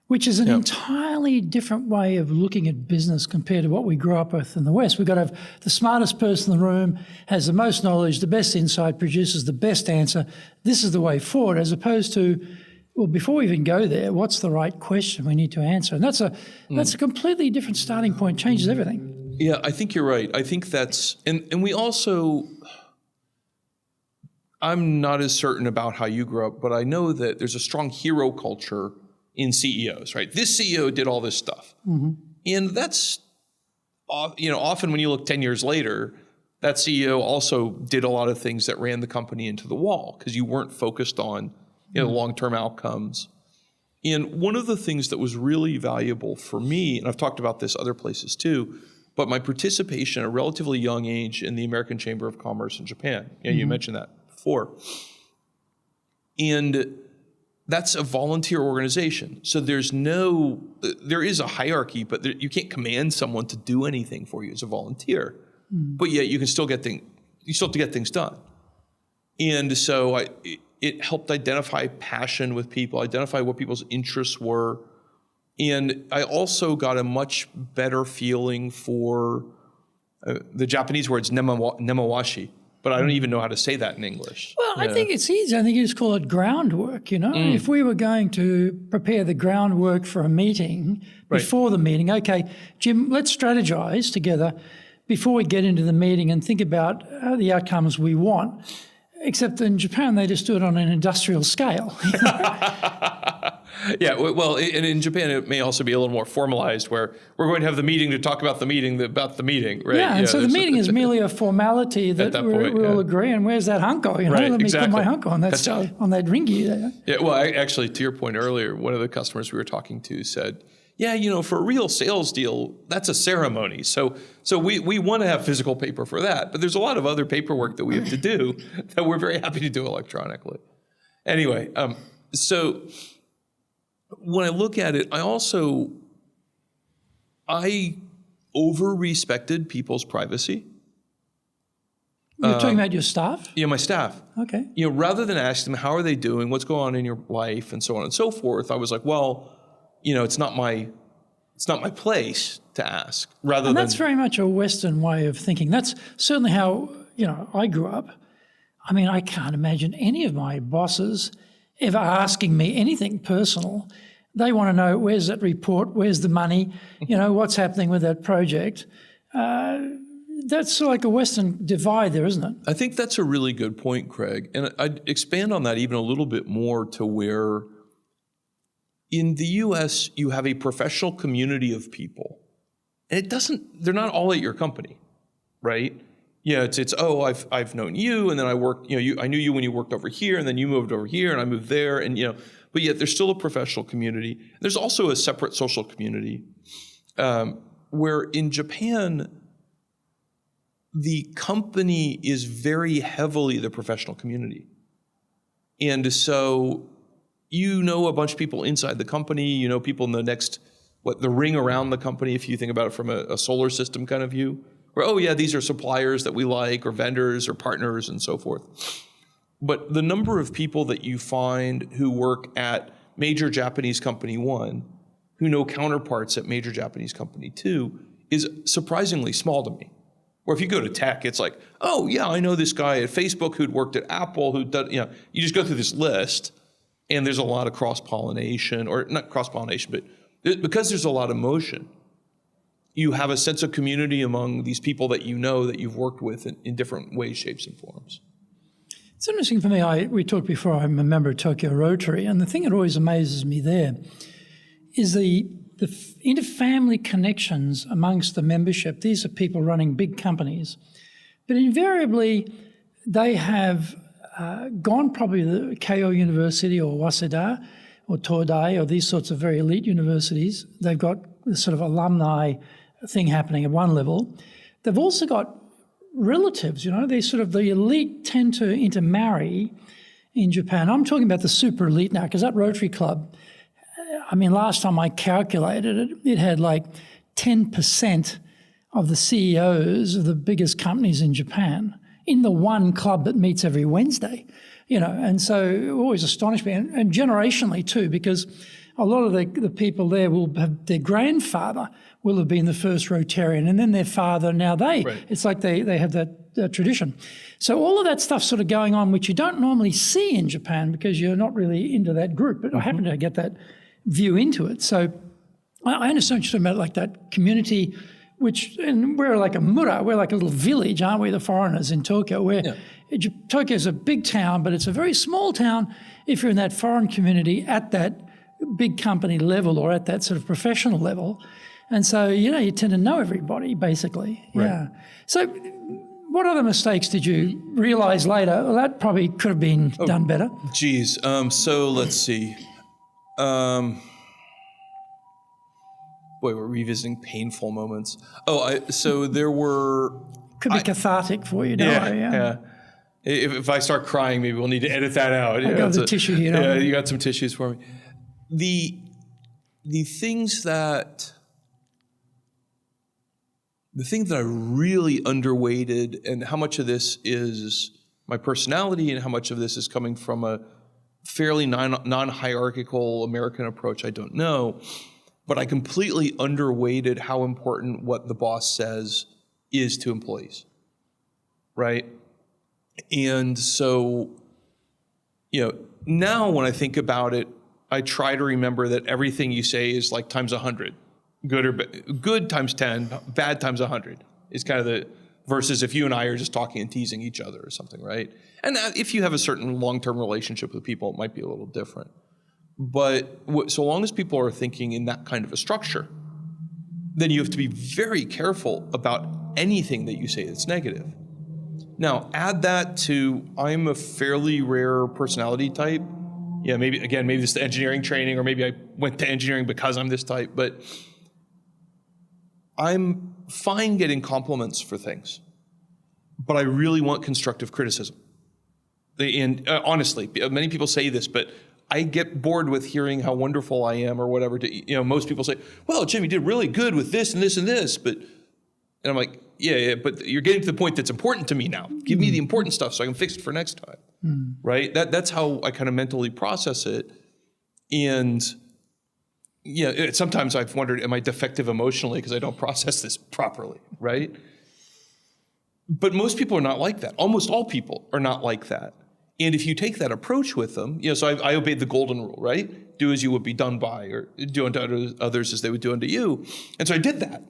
Speaker 1: which is an entirely different way of looking at business compared to what we grew up with in the West. We've got to have the smartest person in the room, has the most knowledge, the best insight, produces the best answer. This is the way forward, as opposed to, well, before we even go there, what's the right question we need to answer? And that's a completely different starting point, changes everything.
Speaker 2: Yeah, I think you're right. I think that's, and we also, I'm not as certain about how you grew up, but I know that there's a strong hero culture in CEOs, right? This CEO did all this stuff. Mm-hmm. And that's, often when you look 10 years later, that CEO also did a lot of things that ran the company into the wall because you weren't focused on, long-term outcomes. And one of the things that was really valuable for me, and I've talked about this other places too, but my participation at a relatively young age in the American Chamber of Commerce in Japan. You mentioned that before. And that's a volunteer organization. So there is a hierarchy, but you can't command someone to do anything for you as a volunteer. But yet you can still get things done. And so it helped identify passion with people, identify what people's interests were. And I also got a much better feeling for the Japanese words nemawashi, but I don't even know how to say that in English.
Speaker 1: Well, I think it's easy. I think you just call it groundwork, If we were going to prepare the groundwork for a meeting before the meeting, okay, Jim, let's strategize together before we get into the meeting and think about the outcomes we want. Except in Japan, they just do it on an industrial scale.
Speaker 2: Yeah, well, and in Japan, it may also be a little more formalized, where we're going to have the meeting to talk about the meeting, right?
Speaker 1: Yeah, and so the meeting is merely a formality that we all agree. And where's that hunko? Let me put my hunko on that ringy there.
Speaker 2: Yeah, well, actually, to your point earlier, one of the customers we were talking to said, yeah, for a real sales deal, that's a ceremony. So we want to have physical paper for that, but there's a lot of other paperwork that we have to do that we're very happy to do electronically. Anyway, so when I look at it, I over-respected people's privacy.
Speaker 1: You're talking about your staff?
Speaker 2: Yeah, my staff.
Speaker 1: Okay.
Speaker 2: Rather than ask them, how are they doing, what's going on in your life, and so on and so forth, I was like, well, it's not my place to ask.
Speaker 1: And that's very much a Western way of thinking. That's certainly how, I grew up. I mean, I can't imagine any of my bosses ever asking me anything personal. They want to know, where's that report, where's the money, what's happening with that project. That's like a Western divide there, isn't it?
Speaker 2: I think that's a really good point, Craig. And I'd expand on that even a little bit more to where in the U.S., you have a professional community of people. And they're not all at your company, right? I've known you, and then I worked, I knew you when you worked over here, and then you moved over here, and I moved there, and, but yet there's still a professional community. There's also a separate social community where in Japan, the company is very heavily the professional community. And so a bunch of people inside the company, people in the ring around the company, if you think about it from a solar system kind of view, where, these are suppliers that we like, or vendors or partners and so forth. But the number of people that you find who work at major Japanese company 1, who know counterparts at major Japanese company 2, is surprisingly small to me. Or if you go to tech, it's like, I know this guy at Facebook who'd worked at Apple, who done, you just go through this list. And there's a lot of cross-pollination, or not cross-pollination, but because there's a lot of motion, you have a sense of community among these people that that you've worked with in different ways, shapes, and forms.
Speaker 1: It's interesting for me. We talked before, I'm a member of Tokyo Rotary, and the thing that always amazes me there is the inter-family connections amongst the membership. These are people running big companies, but invariably they have gone probably to the Keio University or Waseda or Todai or these sorts of very elite universities. They've got this sort of alumni thing happening at one level. They've also got relatives, the elite tend to intermarry in Japan. I'm talking about the super elite now, because that Rotary Club, last time I calculated it, it had like 10% of the CEOs of the biggest companies in Japan in the one club that meets every Wednesday, and so it always astonished me, and generationally too, because a lot of the people there will have, their grandfather will have been the first Rotarian, and then their father, now it's like they have that tradition. So all of that stuff sort of going on, which you don't normally see in Japan because you're not really into that group, but I happen to get that view into it. So I understand what you're talking about, like that community, and we're like a mura, we're like a little village, aren't we, the foreigners in Tokyo, Tokyo's a big town, but it's a very small town if you're in that foreign community at that big company level or at that sort of professional level. And so, you tend to know everybody, basically. Right. Yeah. So what other mistakes did you realize later? Well, that probably could have been done better.
Speaker 2: Geez. So let's see. Boy, we're revisiting painful moments. So there were...
Speaker 1: Could be cathartic for you, don't worry.
Speaker 2: Yeah. If I start crying, maybe we'll need to edit that out.
Speaker 1: I got the tissue here.
Speaker 2: Yeah, you got some tissues for me. The thing that I really underweighted, and how much of this is my personality and how much of this is coming from a fairly non-hierarchical American approach, I don't know. But I completely underweighted how important what the boss says is to employees, right? And so, now when I think about it, I try to remember that everything you say is like times 100. Good times 10, bad times 100 is kind of the, versus if you and I are just talking and teasing each other or something, right? And if you have a certain long-term relationship with people, it might be a little different. But so long as people are thinking in that kind of a structure, then you have to be very careful about anything that you say that's negative. Now, add that to, I'm a fairly rare personality type. Yeah, maybe it's the engineering training, or maybe I went to engineering because I'm this type, but I'm fine getting compliments for things, but I really want constructive criticism. And honestly, many people say this, but I get bored with hearing how wonderful I am or whatever. Most people say, well, Jim, you did really good with this and this and this, and I'm like, yeah, but you're getting to the point that's important to me now. Give me the important stuff so I can fix it for next time, right? That's how I kind of mentally process it. And sometimes I've wondered, am I defective emotionally because I don't process this properly, right? But most people are not like that. Almost all people are not like that. And if you take that approach with them, so I obeyed the golden rule, right? Do as you would be done by, or do unto others as they would do unto you. And so I did that,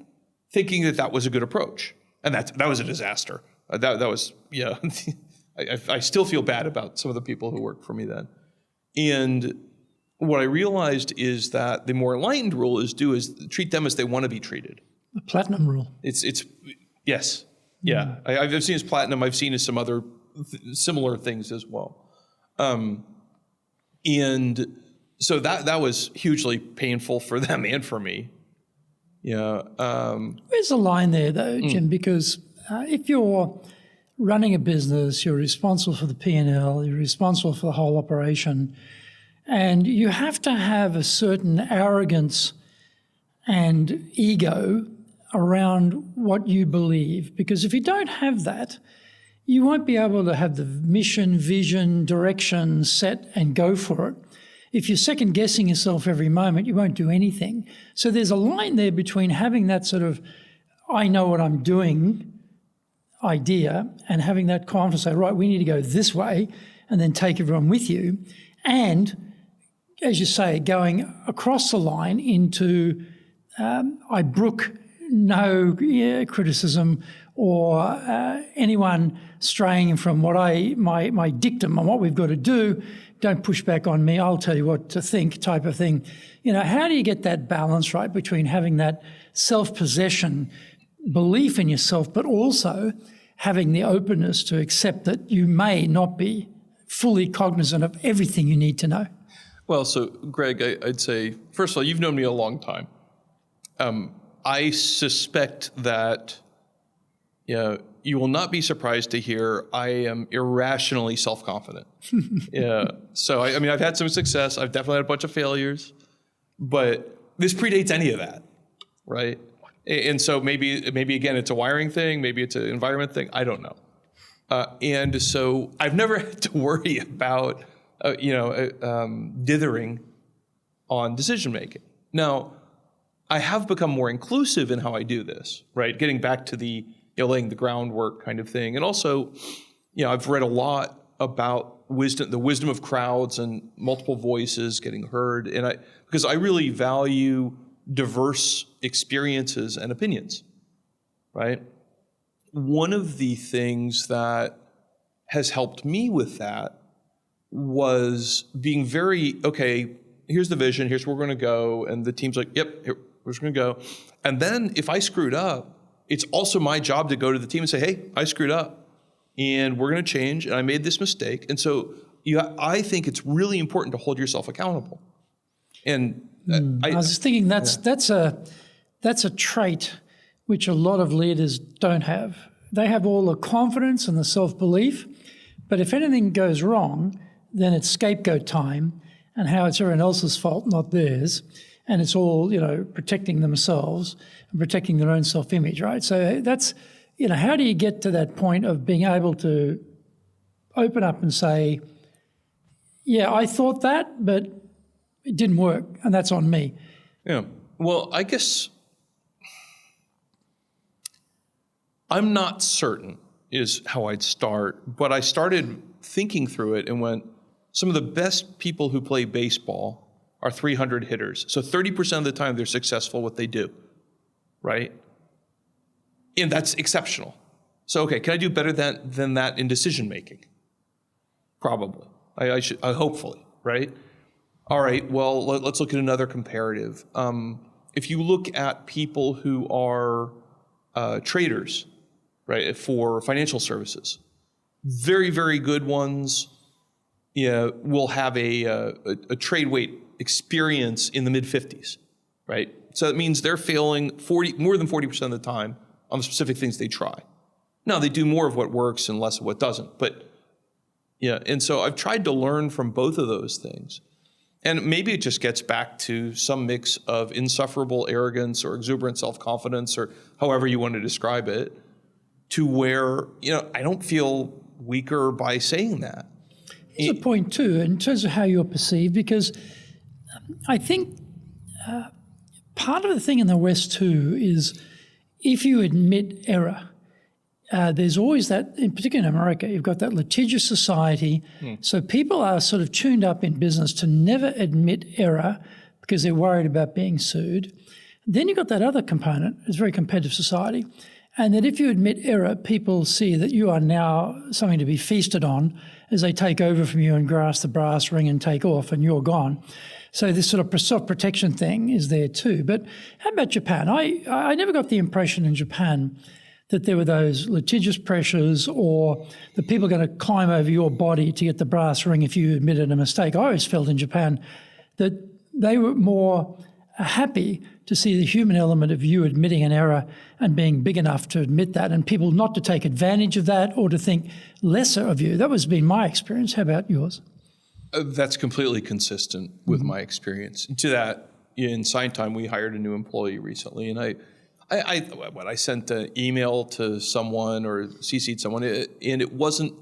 Speaker 2: thinking that was a good approach. And that was a disaster. That was, I still feel bad about some of the people who worked for me then. And what I realized is that the more enlightened rule is treat them as they want to be treated.
Speaker 1: The platinum rule.
Speaker 2: It's yes. Yeah. I've seen as platinum. I've seen as some other similar things as well. And so that was hugely painful for them and for me. Yeah.
Speaker 1: There's a line there, though, Jim, because if you're running a business, you're responsible for the P&L, you're responsible for the whole operation, and you have to have a certain arrogance and ego around what you believe. Because if you don't have that, you won't be able to have the mission, vision, direction set and go for it. If you're second guessing yourself every moment, you won't do anything. So there's a line there between having that sort of, I know what I'm doing idea, and having that confidence, say, right, we need to go this way, and then take everyone with you. And as you say, going across the line into, I brook no criticism or anyone straying from what my dictum on what we've got to do. Don't push back on me, I'll tell you what to think type of thing. How do you get that balance right between having that self-possession, belief in yourself, but also having the openness to accept that you may not be fully cognizant of everything you need to know?
Speaker 2: Well, so Greg, I'd say, first of all, you've known me a long time. I suspect that you will not be surprised to hear I am irrationally self-confident. Yeah. So, I've had some success. I've definitely had a bunch of failures. But this predates any of that, right? And so maybe again, it's a wiring thing. Maybe it's an environment thing. I don't know. And so I've never had to worry about, dithering on decision-making. Now, I have become more inclusive in how I do this, right? Getting back to the laying the groundwork kind of thing. And also, I've read a lot about the wisdom of crowds and multiple voices getting heard. And because I really value diverse experiences and opinions, right? One of the things that has helped me with that was being very, okay, here's the vision, here's where we're going to go. And the team's like, yep, here, we're just going to go. And then if I screwed up, it's also my job to go to the team and say, hey, I screwed up and we're going to change and I made this mistake. And so I think it's really important to hold yourself accountable. And
Speaker 1: I was just thinking that's That's a trait which a lot of leaders don't have. They have all the confidence and the self-belief, but if anything goes wrong, then it's scapegoat time and how it's everyone else's fault, not theirs. And it's all, protecting themselves and protecting their own self-image, right? So that's, how do you get to that point of being able to open up and say, yeah, I thought that, but it didn't work, and that's on me.
Speaker 2: Yeah. Well, I guess I'm not certain is how I'd start, but I started thinking through it and went, some of the best people who play baseball are 300 hitters. So 30% of the time they're successful what they do, right? And that's exceptional. So, okay, can I do better than that in decision making? Probably. I should, hopefully, right? All right, well, let's look at another comparative. If you look at people who are traders, right, for financial services, very, very good ones will have a trade weight experience in the mid-50s, right? So that means they're failing more than 40% of the time on the specific things they try. Now, they do more of what works and less of what doesn't, but and so I've tried to learn from both of those things. And maybe it just gets back to some mix of insufferable arrogance or exuberant self-confidence or however you want to describe it, to where, I don't feel weaker by saying that.
Speaker 1: Here's a point too, in terms of how you're perceived, because I think part of the thing in the West too is if you admit error, there's always that, in particular in America, you've got that litigious society. So people are sort of tuned up in business to never admit error because they're worried about being sued. Then you've got that other component, it's a very competitive society, and that if you admit error, people see that you are now something to be feasted on as they take over from you and grasp the brass ring and take off and you're gone. So this sort of self-protection thing is there too. But how about Japan? I never got the impression in Japan that there were those litigious pressures or the people going to climb over your body to get the brass ring if you admitted a mistake. I always felt in Japan that they were more happy to see the human element of you admitting an error and being big enough to admit that, and people not to take advantage of that or to think lesser of you. That was been my experience. How about yours?
Speaker 2: That's completely consistent with my experience. To that, in SignTime, we hired a new employee recently, and I sent an email to someone or CC'd someone, and it wasn't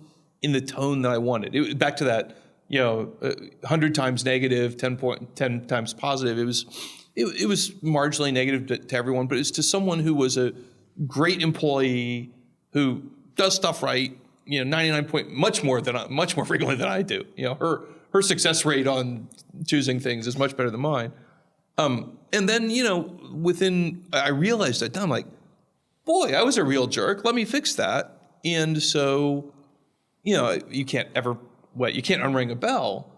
Speaker 2: in the tone that I wanted. Back to that, 100 times negative, 10 times positive. It was marginally negative to everyone, but it's to someone who was a great employee who does stuff right. 99 much more frequently than I do. Her success rate on choosing things is much better than mine. And then, I realized that I'm like, boy, I was a real jerk. Let me fix that. And so, you can't unring a bell.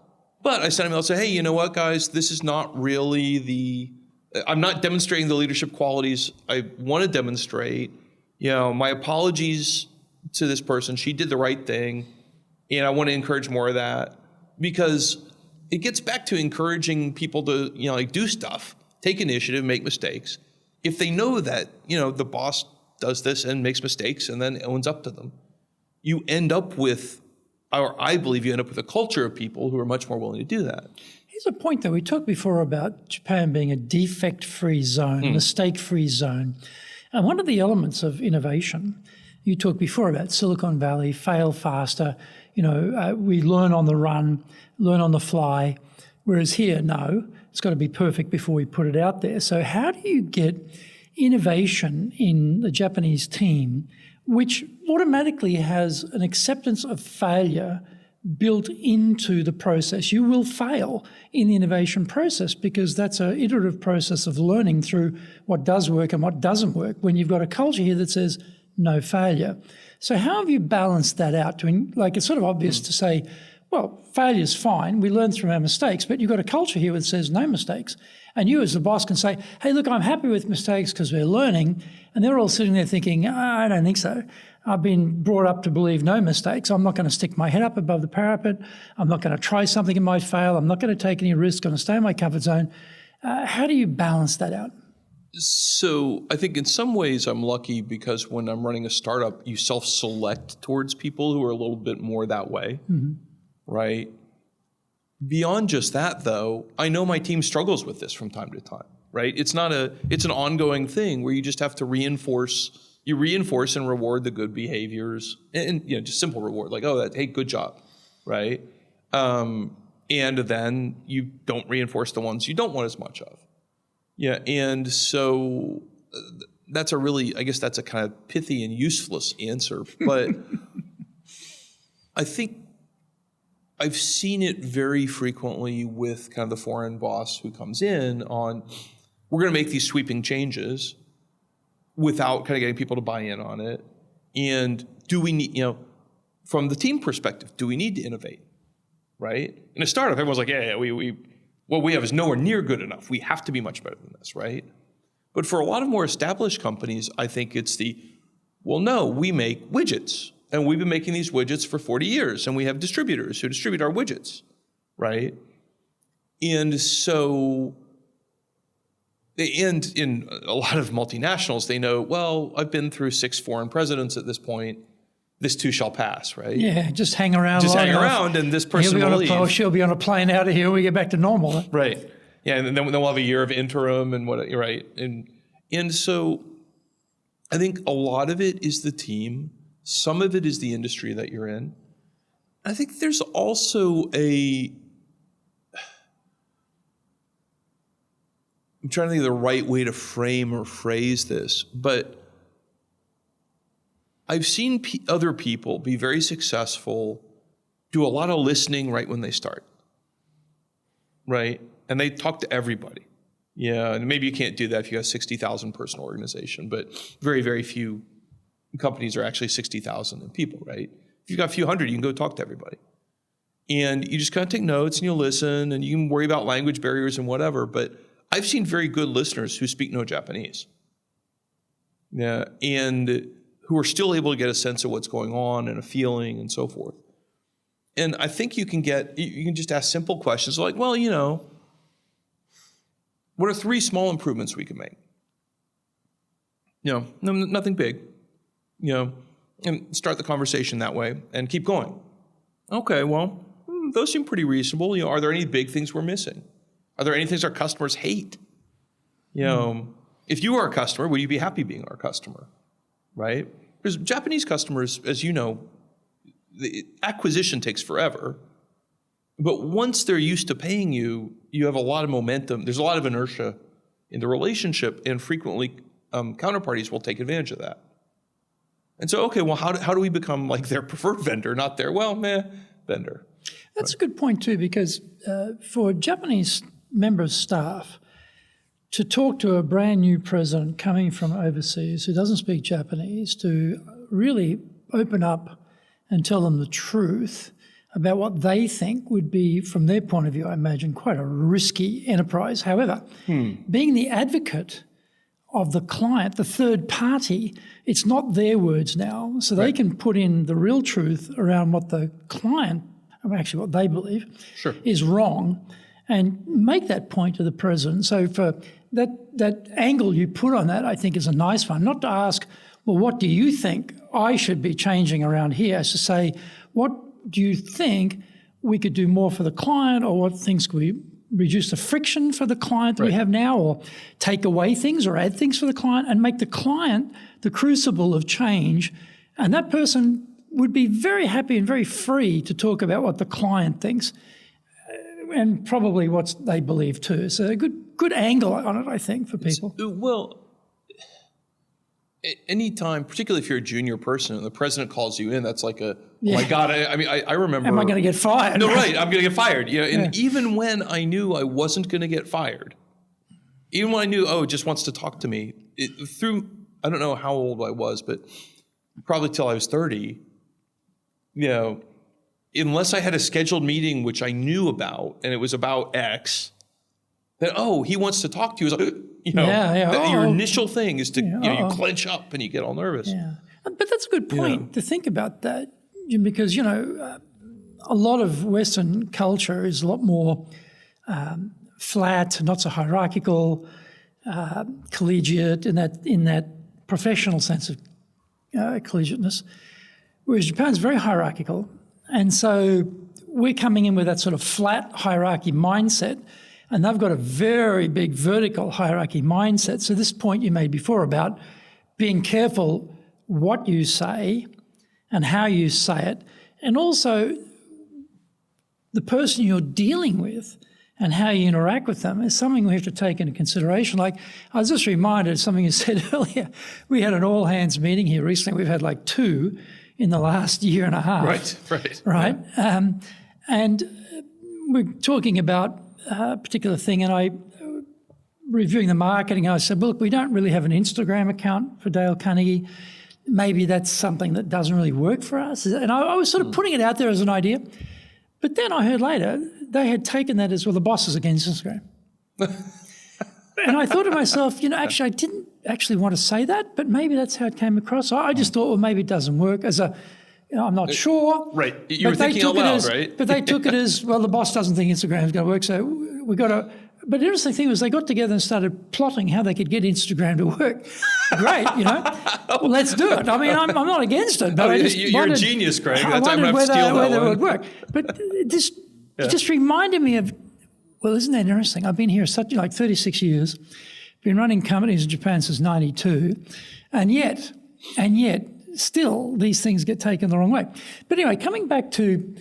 Speaker 2: But I sent an email and said, hey, you know what, guys, this is not really I'm not demonstrating the leadership qualities I want to demonstrate. My apologies to this person. She did the right thing. And I want to encourage more of that, because it gets back to encouraging people to, do stuff, take initiative, make mistakes. If they know that, the boss does this and makes mistakes and then owns up to them, you end up with, or I believe you end up with a culture of people who are much more willing to do that.
Speaker 1: Here's a point that we talked before about Japan being a defect-free zone, a mistake-free zone. And one of the elements of innovation, you talked before about Silicon Valley, fail faster, we learn on the run, learn on the fly, whereas here, no, it's got to be perfect before we put it out there. So how do you get innovation in the Japanese team, which automatically has an acceptance of failure built into the process? You will fail in the innovation process because that's an iterative process of learning through what does work and what doesn't work when you've got a culture here that says no failure. So how have you balanced that out? It's sort of obvious to say, well, failure's fine. We learn through our mistakes, but you've got a culture here that says no mistakes. And you as the boss can say, hey, look, I'm happy with mistakes because we're learning. And they're all sitting there thinking, I don't think so. I've been brought up to believe no mistakes. I'm not going to stick my head up above the parapet. I'm not going to try something that might fail. I'm not going to take any risks. I'm going to stay in my comfort zone. How do you balance that out?
Speaker 2: So I think in some ways I'm lucky because when I'm running a startup, you self-select towards people who are a little bit more that way, right? Beyond just that, though, I know my team struggles with this from time to time, right? It's an ongoing thing where you just have to reinforce and reward the good behaviors, and just simple reward, like, hey, good job, right? And then you don't reinforce the ones you don't want as much of. Yeah, and so that's I guess that's a kind of pithy and useless answer, but I think I've seen it very frequently with kind of the foreign boss who comes in on, we're going to make these sweeping changes without kind of getting people to buy in on it. And do we need, from the team perspective, do we need to innovate, right? In a startup, everyone's like, what we have is nowhere near good enough. We have to be much better than this, right? But for a lot of more established companies, I think it's no, we make widgets. And we've been making these widgets for 40 years. And we have distributors who distribute our widgets, right? And so, and in a lot of multinationals, they know, well, I've been through 6 foreign presidents at this point. This too shall pass, right?
Speaker 1: Yeah, just hang around.
Speaker 2: Just hang around, and this person will leave.
Speaker 1: She'll be on a plane out of here. We get back to normal.
Speaker 2: Right. Yeah, and then we'll have a year of interim and right. And so, I think a lot of it is the team. Some of it is the industry that you're in. I think there's also I'm trying to think of the right way to frame or phrase this, but I've seen other people be very successful, do a lot of listening right when they start, right? And they talk to everybody. Yeah, and maybe you can't do that if you have a 60,000 person organization, but very, very few companies are actually 60,000 people, right? If you've got a few hundred, you can go talk to everybody. And you just kind of take notes and you listen, and you can worry about language barriers and whatever, but I've seen very good listeners who speak no Japanese. Yeah, and who are still able to get a sense of what's going on and a feeling and so forth. And I think you can just ask simple questions like, well, what are 3 small improvements we can make? Nothing big. And start the conversation that way and keep going. Okay, well, those seem pretty reasonable. Are there any big things we're missing? Are there any things our customers hate? If you were a customer, would you be happy being our customer? Right? Because Japanese customers, as you know, the acquisition takes forever. But once they're used to paying you, you have a lot of momentum. There's a lot of inertia in the relationship, and frequently counterparties will take advantage of that. And so, okay, well, how do we become like their preferred vendor, not their, vendor?
Speaker 1: That's a good point too, because for Japanese member of staff to talk to a brand new president coming from overseas who doesn't speak Japanese, to really open up and tell them the truth about what they think would be, from their point of view, I imagine, quite a risky enterprise. However, being the advocate of the client, the third party, it's not their words now. So they can put in the real truth around what the client, actually what they believe, is wrong, and make that point to the president. So for that angle you put on that, I think is a nice one. Not to ask, well, what do you think I should be changing around here? It's to say, what do you think we could do more for the client, or what things could we reduce the friction for the client that we have now, or take away things or add things for the client, and make the client the crucible of change. And that person would be very happy and very free to talk about what the client thinks, and probably what they believe too. So a good angle on it, I think, for people.
Speaker 2: Well, anytime, particularly if you're a junior person and the president calls you in, that's like oh my God, I remember.
Speaker 1: Am I going to get fired?
Speaker 2: No, right, I'm going to get fired. And even when I knew I wasn't going to get fired, even when I knew, it just wants to talk to me, I don't know how old I was, but probably till I was 30, unless I had a scheduled meeting which I knew about and it was about X, that, he wants to talk to you. Your initial thing is to, you clench up and you get all nervous.
Speaker 1: Yeah. But that's a good point to think about that, because, a lot of Western culture is a lot more flat, not so hierarchical. collegiate in that professional sense of collegiateness, whereas Japan's very hierarchical. And so we're coming in with that sort of flat hierarchy mindset, and they've got a very big vertical hierarchy mindset. So this point you made before about being careful what you say and how you say it, and also the person you're dealing with and how you interact with them is something we have to take into consideration. Like, I was just reminded of something you said earlier. We had an all-hands meeting here recently. We've had like 2 in the last year and a half. Right. And we're talking about a particular thing, and I, reviewing the marketing, I said, well, look, we don't really have an Instagram account for Dale Carnegie. Maybe that's something that doesn't really work for us. And I was sort of putting it out there as an idea. But then I heard later they had taken that as, well, the boss is against Instagram. And I thought to myself, actually, I didn't actually want to say that, but maybe that's how it came across. I just thought, well, maybe it doesn't work as a, I'm not sure.
Speaker 2: Right. You were thinking out loud, right?
Speaker 1: But they took it as, well, the boss doesn't think Instagram is going to work, so we've got to. But the interesting thing was they got together and started plotting how they could get Instagram to work. Great, well, let's do it. I mean, I'm not against it, but
Speaker 2: you're a genius, Craig. That's
Speaker 1: I
Speaker 2: why I'm going to steal that
Speaker 1: whether
Speaker 2: one.
Speaker 1: it would work. But this just reminded me of, well, isn't that interesting? I've been here 36 years, been running companies in Japan since 92, and yet, still these things get taken the wrong way. But anyway, coming back to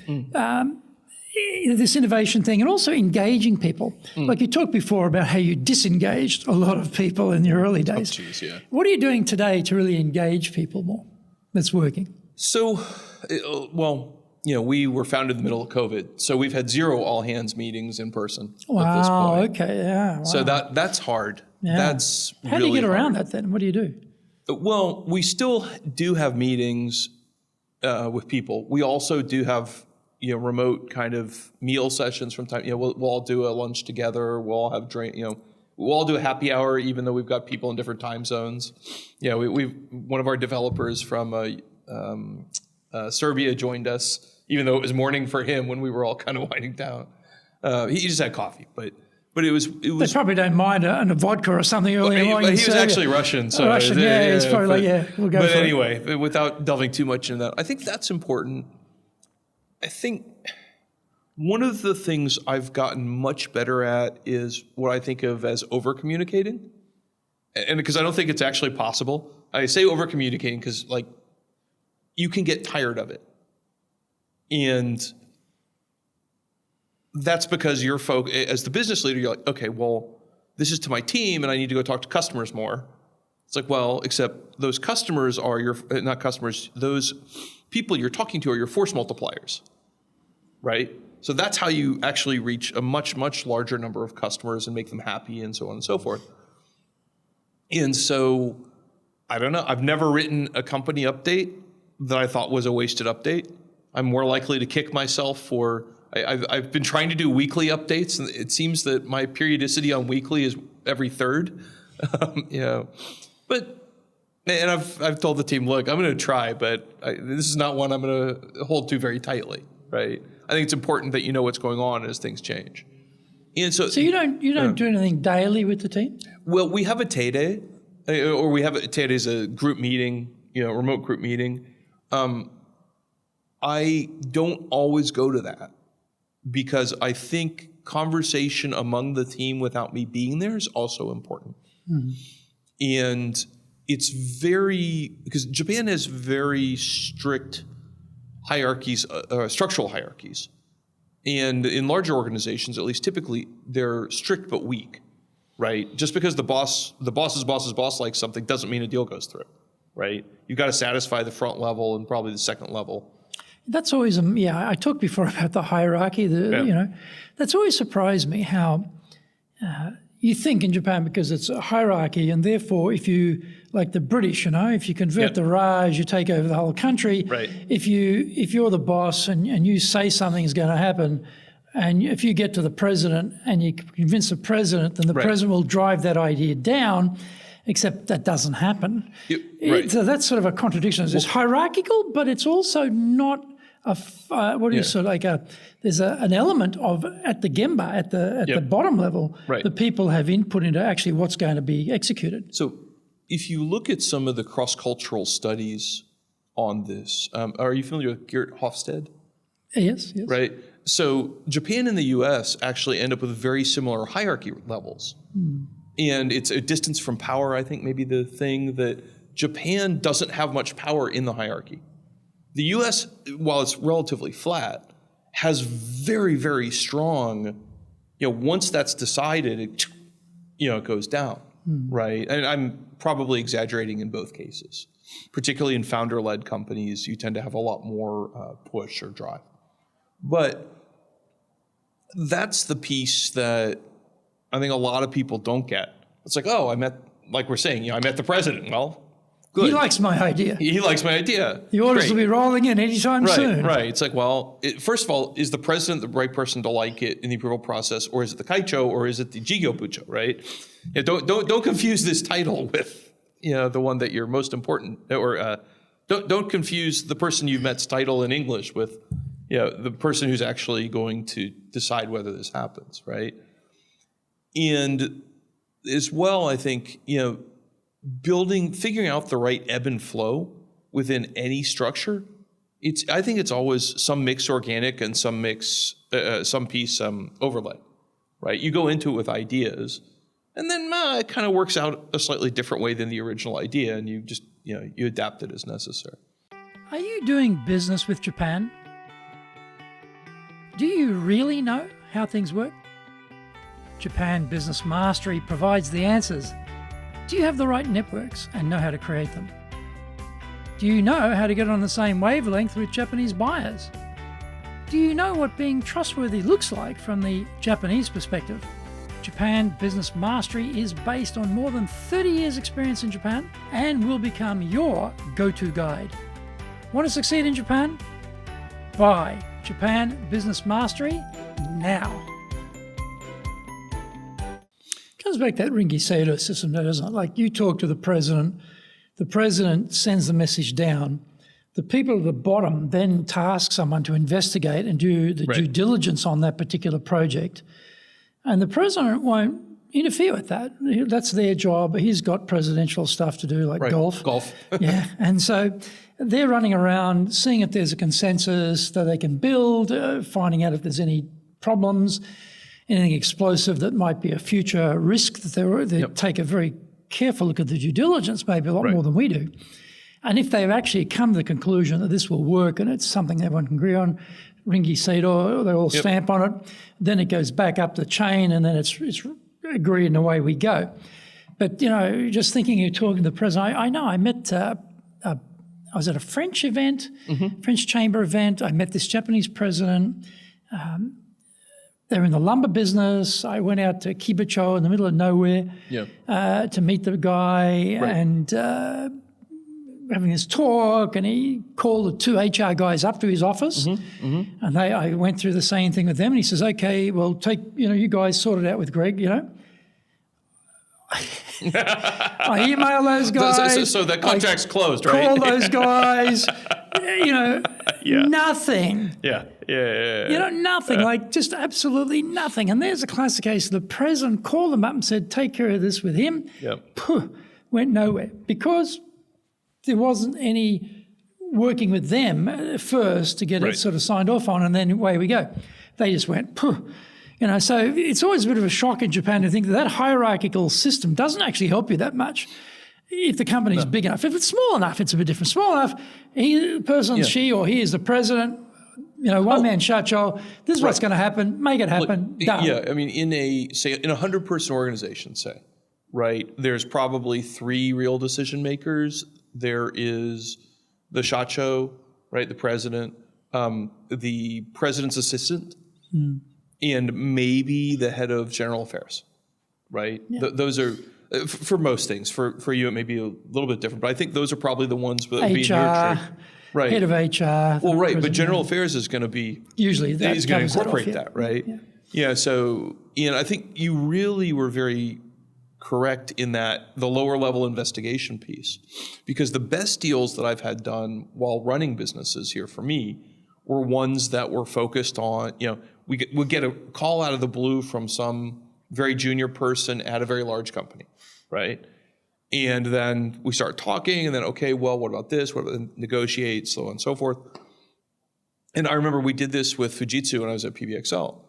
Speaker 1: this innovation thing and also engaging people. Like you talked before about how you disengaged a lot of people in your early days. What are you doing today to really engage people more that's working?
Speaker 2: So, we were founded in the middle of COVID, so we've had 0 all-hands meetings in person at this point.
Speaker 1: Okay, yeah. Wow.
Speaker 2: So that's hard.
Speaker 1: Yeah.
Speaker 2: That's
Speaker 1: How
Speaker 2: really
Speaker 1: do you get around
Speaker 2: hard.
Speaker 1: that then? What do you do?
Speaker 2: Well, we still do have meetings with people. We also do have remote kind of meal sessions from time. We'll all do a lunch together. We'll all have drink. We'll all do a happy hour, even though we've got people in different time zones. We've one of our developers from Serbia joined us, even though it was morning for him when we were all kind of winding down. He just had coffee, but it was.
Speaker 1: They probably don't mind a vodka or something early in the morning.
Speaker 2: But he was actually Russian, so
Speaker 1: Russian. He's probably we'll go.
Speaker 2: But
Speaker 1: for
Speaker 2: anyway,
Speaker 1: it.
Speaker 2: Without delving too much into that, I think that's important. I think one of the things I've gotten much better at is what I think of as over-communicating. And because I don't think it's actually possible. I say over-communicating because, you can get tired of it. And that's because you're as the business leader, you're like, okay, well, this is to my team and I need to go talk to customers more. It's like, well, except those customers are not customers, those people you're talking to are your force multipliers. Right? So that's how you actually reach a much, much larger number of customers and make them happy and so on and so forth. And so, I don't know, I've never written a company update that I thought was a wasted update. I'm more likely to kick myself for, I've been trying to do weekly updates, and it seems that my periodicity on weekly is every third. But, and I've told the team, look, I'm going to try, but this is not one I'm going to hold to very tightly, right? I think it's important that you know what's going on as things change. And so
Speaker 1: you don't do anything daily with the team?
Speaker 2: Well, we have a Tay-Day, or we have Tay-Day is a group meeting, remote group meeting. I don't always go to that because I think conversation among the team without me being there is also important. And it's because Japan has very strict hierarchies, structural hierarchies. And in larger organizations, at least typically, they're strict but weak, right? Just because the boss's boss likes something doesn't mean a deal goes through, right? You've got to satisfy the front level and probably the second level.
Speaker 1: That's always, I talked before about the hierarchy, that's always surprised me how you think in Japan because it's a hierarchy and therefore if you, like the British, if you convert the Raj, you take over the whole country.
Speaker 2: Right.
Speaker 1: If you're the boss and you say something's going to happen and if you get to the president and you convince the president, then the president will drive that idea down, except that doesn't happen. So that's sort of a contradiction. It's hierarchical, but it's also not what do you sort of like there's an element of at the gemba, at the bottom level,
Speaker 2: Right.
Speaker 1: the people have input into actually what's going to be executed.
Speaker 2: So if you look at some of the cross-cultural studies on this, are you familiar with Geert Hofstede?
Speaker 1: Yes.
Speaker 2: Right. So Japan and the U.S. actually end up with very similar hierarchy levels. And it's a distance from power, I think, maybe the thing that Japan doesn't have much power in the hierarchy. The U.S., while it's relatively flat, has very, very strong, once that's decided, it goes down, right? And I'm probably exaggerating in both cases. Particularly in founder-led companies, you tend to have a lot more push or drive. But that's the piece that I think a lot of people don't get. It's like, I met the president. Well, good.
Speaker 1: He likes my idea.
Speaker 2: He likes my idea.
Speaker 1: The orders
Speaker 2: Great.
Speaker 1: will be rolling in anytime soon.
Speaker 2: Right. It's like, well, first of all, is the president the right person to like it in the approval process, or is it the kaicho, or is it the jigo bucho, right? Don't confuse this title with the one that you're most important, or don't confuse the person you've met's title in English with the person who's actually going to decide whether this happens, right? And as well, I think, figuring out the right ebb and flow within any structure, I think it's always some mix organic and some mix, some piece overlay, right? You go into it with ideas, and then it kind of works out a slightly different way than the original idea, and you just, you adapt it as necessary.
Speaker 1: Are you doing business with Japan? Do you really know how things work? Japan Business Mastery provides the answers. Do you have the right networks and know how to create them? Do you know how to get on the same wavelength with Japanese buyers? Do you know what being trustworthy looks like from the Japanese perspective? Japan Business Mastery is based on more than 30 years' experience in Japan and will become your go-to guide. Want to succeed in Japan? Buy Japan Business Mastery now. Comes back to that Ringi Sato system, doesn't it? Like, you talk to the president sends the message down. The people at the bottom then task someone to investigate and do the due diligence on that particular project. And the president won't interfere with that. That's their job. He's got presidential stuff to do, like golf. Yeah. And so they're running around seeing if there's a consensus that they can build, finding out if there's any problems, anything explosive that might be a future risk, that they take a very careful look at the due diligence, maybe a lot more than we do. And if they've actually come to the conclusion that this will work and it's something everyone can agree on, Ringi Sato, they all stamp on it, then it goes back up the chain and then it's agreed and away we go. But, just thinking you're talking to the president, I know I met, I was at a French event, French chamber event. I met this Japanese president. They're in the lumber business. I went out to Kibucho in the middle of nowhere to meet the guy and having this talk, and he called the two HR guys up to his office, and I went through the same thing with them, and he says, okay, well, take, you guys sort it out with Greg, I email those guys.
Speaker 2: So that contract's closed, right?
Speaker 1: Call those guys, nothing. Nothing, like just absolutely nothing. And there's a classic case. The president called them up and said, take care of this with him. Went nowhere because there wasn't any working with them first to get it sort of signed off on, and then away we go. They just went, so it's always a bit of a shock in Japan to think that hierarchical system doesn't actually help you that much if the company's big enough. If it's small enough, it's a bit different. Small enough, she or he is the president, one-man show, this is what's going to happen, make it happen, done.
Speaker 2: Yeah, I mean, in a 100-person organization, there's probably 3 real decision makers. There is the shacho, the president, the president's assistant, and maybe the head of general affairs, Those are, for most things. For you, it may be a little bit different, but I think those are probably the ones that would be nurturing.
Speaker 1: Head of HR.
Speaker 2: Well, but general affairs is going to be
Speaker 1: usually that
Speaker 2: is going to incorporate that, right? So I think you really were very correct in that the lower level investigation piece, because the best deals that I've had done while running businesses here for me were ones that were focused on, we'd get a call out of the blue from some very junior person at a very large company, right? And then we start talking, and then, okay, well, what about this? What about negotiate, so on and so forth. And I remember we did this with Fujitsu when I was at PBXL.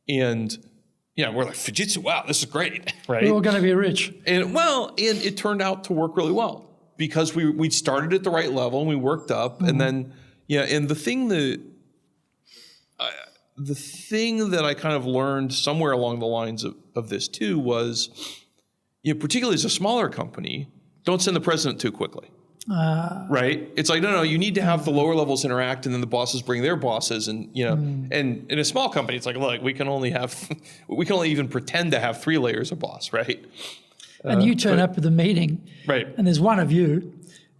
Speaker 2: And we're like, Fujitsu, wow, this is great, right?
Speaker 1: We're all going to be rich.
Speaker 2: And it turned out to work really well because we started at the right level and we worked up. And then, and the thing that I kind of learned somewhere along the lines of this too was, particularly as a smaller company, don't send the president too quickly. Right? It's like, no, you need to have the lower levels interact and then the bosses bring their bosses. And, and in a small company, it's like, look, we can only even pretend to have 3 layers of boss, right?
Speaker 1: And you turn up at the meeting,
Speaker 2: right?
Speaker 1: And there's one of you,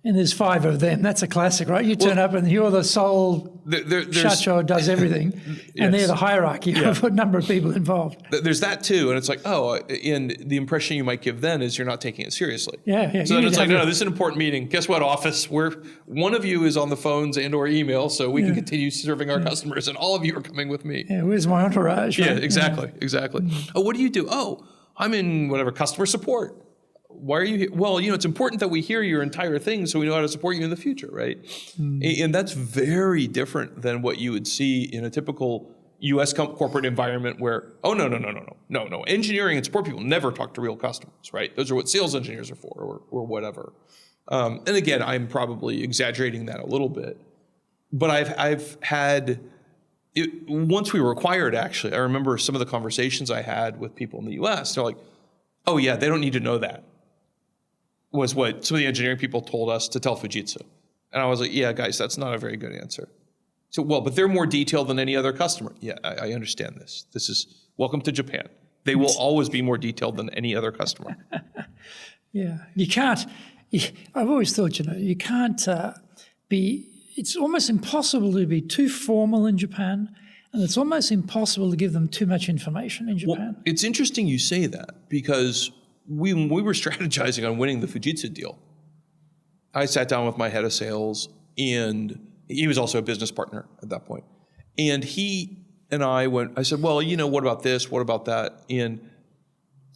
Speaker 1: and there's 5 of them. That's a classic, right? You turn up and you're the sole shacho does everything, and they're the hierarchy of a number of people involved.
Speaker 2: There's that too, and it's like, and the impression you might give then is you're not taking it seriously.
Speaker 1: Yeah.
Speaker 2: So then it's like, no, this is an important meeting. Guess what, office? One of you is on the phones and or email, so we can continue serving our customers, and all of you are coming with me.
Speaker 1: Yeah, where's my entourage?
Speaker 2: Yeah,
Speaker 1: right?
Speaker 2: exactly. Oh, what do you do? Oh, I'm in whatever customer support. Why are you here? Well, it's important that we hear your entire thing so we know how to support you in the future, right? And that's very different than what you would see in a typical U.S. corporate environment where, no. Engineering and support people never talk to real customers, right? Those are what sales engineers are for or whatever. And again, I'm probably exaggerating that a little bit. But I've had, once we were acquired, actually, I remember some of the conversations I had with people in the U.S. They're like, oh, yeah, they don't need to know that. Was what some of the engineering people told us to tell Fujitsu. And I was like, yeah, guys, that's not a very good answer. So, but they're more detailed than any other customer. Yeah, I understand this. This is, welcome to Japan. They will always be more detailed than any other customer.
Speaker 1: Yeah, you can't, I've always thought, you can't it's almost impossible to be too formal in Japan, and it's almost impossible to give them too much information in Japan.
Speaker 2: Well, it's interesting you say that because we were strategizing on winning the Fujitsu deal. I sat down with my head of sales, and he was also a business partner at that point. And he and I said, well, what about this? What about that? And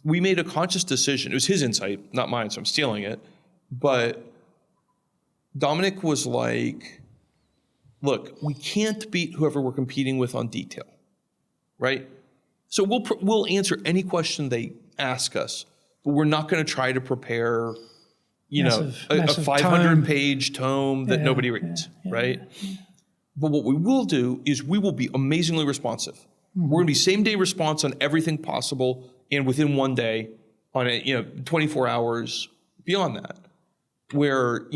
Speaker 2: we made a conscious decision. It was his insight, not mine, so I'm stealing it. But Dominic was like, look, we can't beat whoever we're competing with on detail, right? So we'll answer any question they ask us, but we're not going to try to prepare, a 500-page tome that nobody reads, right? Yeah. But what we will do is we will be amazingly responsive. Mm-hmm. We're going to be same-day response on everything possible, and within one day, on 24 hours beyond that. Where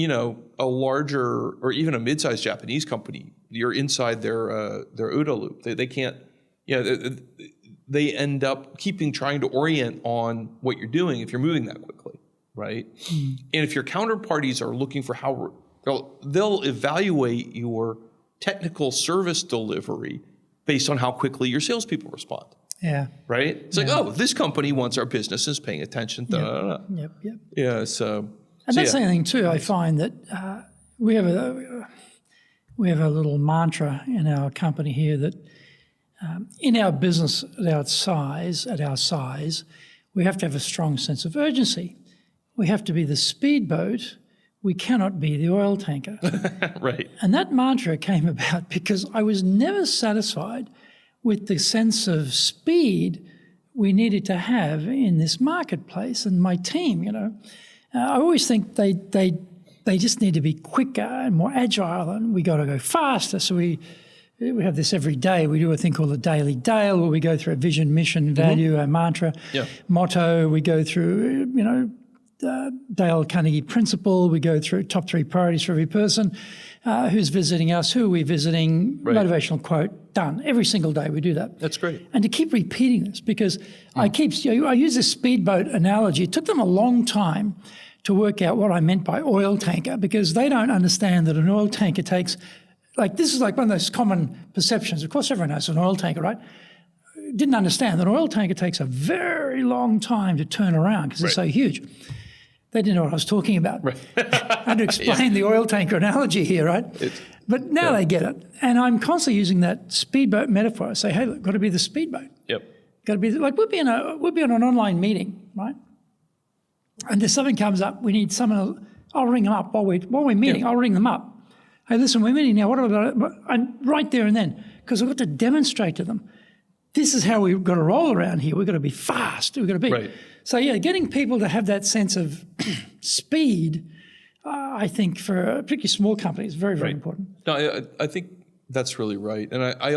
Speaker 2: a larger or even a mid-sized Japanese company, you're inside their OODA loop. They can't. They end up trying to orient on what you're doing if you're moving that quickly, right? Mm. And if your counterparties are looking for how they'll evaluate your technical service delivery based on how quickly your salespeople respond. Yeah. Right? It's like, this company wants our business is paying attention.
Speaker 1: Yep.
Speaker 2: Yeah. So.
Speaker 1: And that's the thing too. I find that we have a little mantra in our company here that in our business at our size, we have to have a strong sense of urgency. We have to be the speedboat. We cannot be the oil tanker.
Speaker 2: Right.
Speaker 1: And that mantra came about because I was never satisfied with the sense of speed we needed to have in this marketplace. And my team, I always think they just need to be quicker and more agile, and we got to go faster. So we have this every day. We do a thing called the Daily Dale, where we go through a vision, mission, value, our mantra, motto. We go through, Dale Carnegie principle. We go through top 3 priorities for every person who's visiting us. Who are we visiting? Right. Motivational quote. Done. Every single day we do that.
Speaker 2: That's great.
Speaker 1: And to keep repeating this, because I use this speedboat analogy. It took them a long time to work out what I meant by oil tanker, because they don't understand that an oil tanker takes, this is like one of those common perceptions. Of course, everyone knows an oil tanker, right? Didn't understand that an oil tanker takes a very long time to turn around because it's so huge. They didn't know what I was talking about. Right. I had to explain the oil tanker analogy here, right? But now they get it. And I'm constantly using that speedboat metaphor. I say, hey, look, got to be the speedboat.
Speaker 2: Yep.
Speaker 1: Got to be like we'll be in an online meeting, right? And there's something comes up. We need someone. I'll ring them up while we're meeting. I'll ring them up. Hey, listen, we're meeting now. What about it? And right there and then, because I've got to demonstrate to them. This is how we've got to roll around here. We've got to be fast. We've got to be.
Speaker 2: Right.
Speaker 1: So, yeah, getting people to have that sense of speed, I think, for particularly small companies, is very, very important.
Speaker 2: No, I think that's really right. And I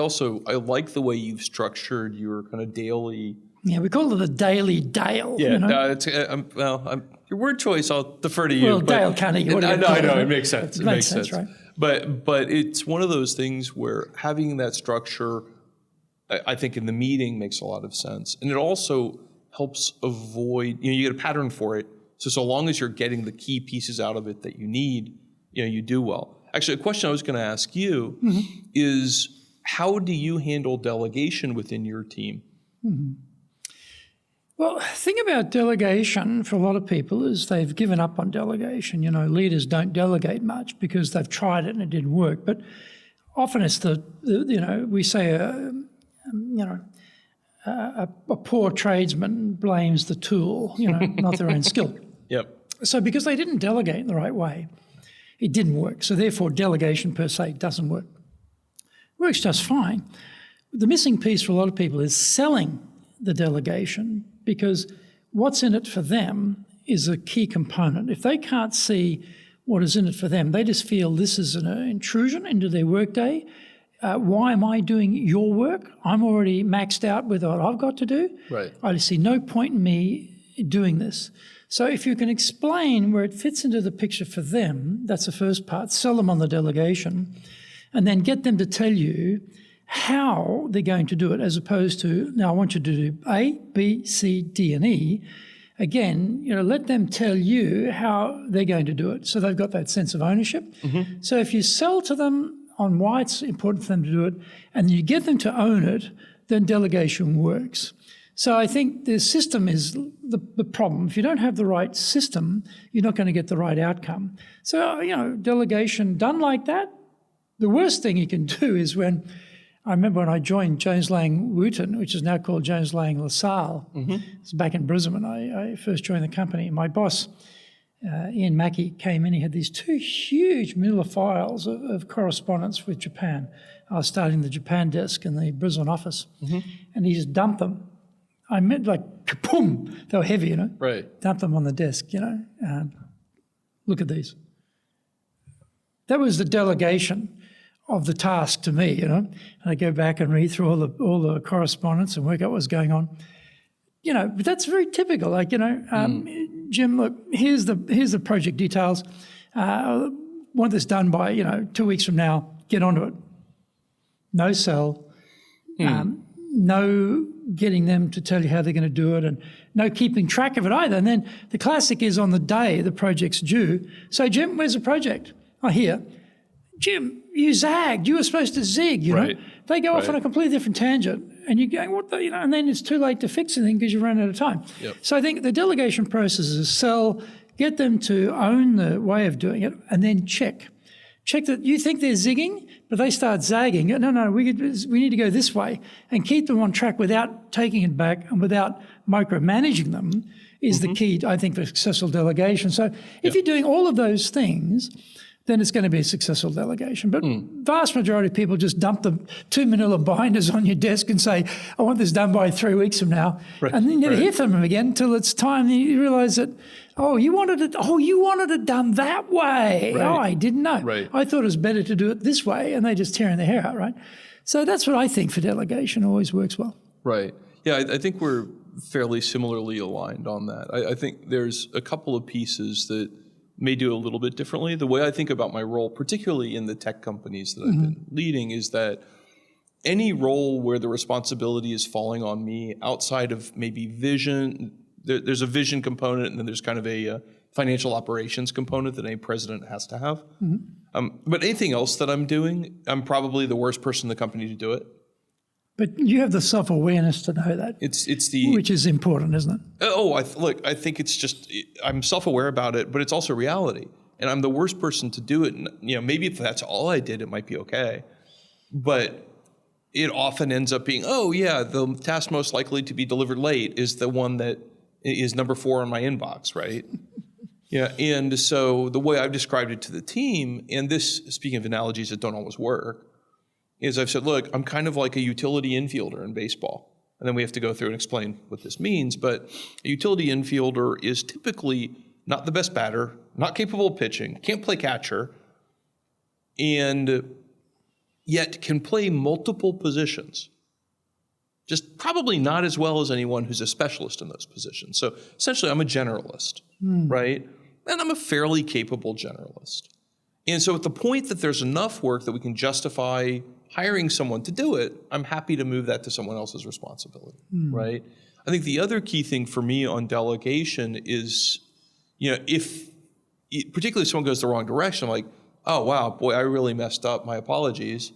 Speaker 2: like the way you've structured your kind of daily.
Speaker 1: Yeah, we call it a daily Dale.
Speaker 2: Yeah,
Speaker 1: you know?
Speaker 2: Your word choice, I'll defer to you.
Speaker 1: Well, Dale Carnegie.
Speaker 2: I know, it makes sense.
Speaker 1: It makes sense, right?
Speaker 2: But it's one of those things where having that structure, I think in the meeting makes a lot of sense. And it also helps avoid, you get a pattern for it. So long as you're getting the key pieces out of it that you need, you do well. Actually, a question I was going to ask you is, how do you handle delegation within your team?
Speaker 1: Well, the thing about delegation for a lot of people is they've given up on delegation. Leaders don't delegate much because they've tried it and it didn't work. But often it's we say a poor tradesman blames the tool, not their own skill.
Speaker 2: Yep.
Speaker 1: So because they didn't delegate in the right way, it didn't work. So therefore, delegation per se doesn't work. It works just fine. The missing piece for a lot of people is selling the delegation, because what's in it for them is a key component. If they can't see what is in it for them, they just feel this is an intrusion into their workday. Why am I doing your work? I'm already maxed out with what I've got to do.
Speaker 2: Right.
Speaker 1: I see no point in me doing this. So if you can explain where it fits into the picture for them, that's the first part, sell them on the delegation, and then get them to tell you how they're going to do it, as opposed to, now I want you to do A, B, C, D, and E. Again, let them tell you how they're going to do it. So they've got that sense of ownership. So if you sell to them on why it's important for them to do it, and you get them to own it, then delegation works. So I think the system is the problem. If you don't have the right system, you're not going to get the right outcome. So, delegation done like that, the worst thing you can do is I remember when I joined Jones Lang Wooten, which is now called Jones Lang LaSalle. It's back in Brisbane. I first joined the company. My boss, Ian Mackey, came in. He had these 2 huge manila files of correspondence with Japan. I was starting the Japan desk in the Brisbane office, and he just dumped them. I meant like kaboom. They were heavy,
Speaker 2: Right.
Speaker 1: Dumped them on the desk, Look at these. That was the delegation of the task to me, And I go back and read through all the correspondence and work out what's going on. But that's very typical. Like, Jim, look, here's the project details. Want this done by, 2 weeks from now. Get onto it. No sell. No getting them to tell you how they're going to do it, and no keeping track of it either. And then the classic is on the day the project's due. So, Jim, where's the project? Oh, here. Jim, you zagged. You were supposed to zig,
Speaker 2: Right.
Speaker 1: They go off on a completely different tangent, and you're going, what the, and then it's too late to fix anything because you run out of time.
Speaker 2: Yep.
Speaker 1: So I think the delegation process is sell, get them to own the way of doing it, and then check. Check that you think they're zigging, but they start zagging. No, we need to go this way, and keep them on track without taking it back and without micromanaging them is the key, I think, for successful delegation. So if you're doing all of those things, then it's going to be a successful delegation. But vast majority of people just dump the 2 manila binders on your desk and say, I want this done by 3 weeks from now. Right. And then you never hear from them again until it's time you realise that, you wanted it done that way.
Speaker 2: Right.
Speaker 1: Oh, I didn't know.
Speaker 2: Right.
Speaker 1: I thought it was better to do it this way, and they're just tearing their hair out, right? So that's what I think for delegation always works well.
Speaker 2: Right. Yeah, I think we're fairly similarly aligned on that. I think there's a couple of pieces that may do a little bit differently. The way I think about my role, particularly in the tech companies that I've been leading, is that any role where the responsibility is falling on me outside of maybe vision, there's a vision component, and then there's kind of a financial operations component that any president has to have. But anything else that I'm doing, I'm probably the worst person in the company to do it.
Speaker 1: But you have the self-awareness to know that,
Speaker 2: It's the
Speaker 1: which is important, isn't it?
Speaker 2: look, I think it's just I'm self-aware about it, but it's also reality, and I'm the worst person to do it. And, maybe if that's all I did, it might be okay, but it often ends up being, the task most likely to be delivered late is the one that is number 4 on my inbox, right? Yeah, and so the way I've described it to the team, and this, speaking of analogies that don't always work, is I've said, look, I'm kind of like a utility infielder in baseball. And then we have to go through and explain what this means. But a utility infielder is typically not the best batter, not capable of pitching, can't play catcher, and yet can play multiple positions. Just probably not as well as anyone who's a specialist in those positions. So essentially, I'm a generalist, right? And I'm a fairly capable generalist. And so at the point that there's enough work that we can justify hiring someone to do it, I'm happy to move that to someone else's responsibility, right? I think the other key thing for me on delegation is, if particularly if someone goes the wrong direction, I'm like, oh, wow, boy, I really messed up. My apologies.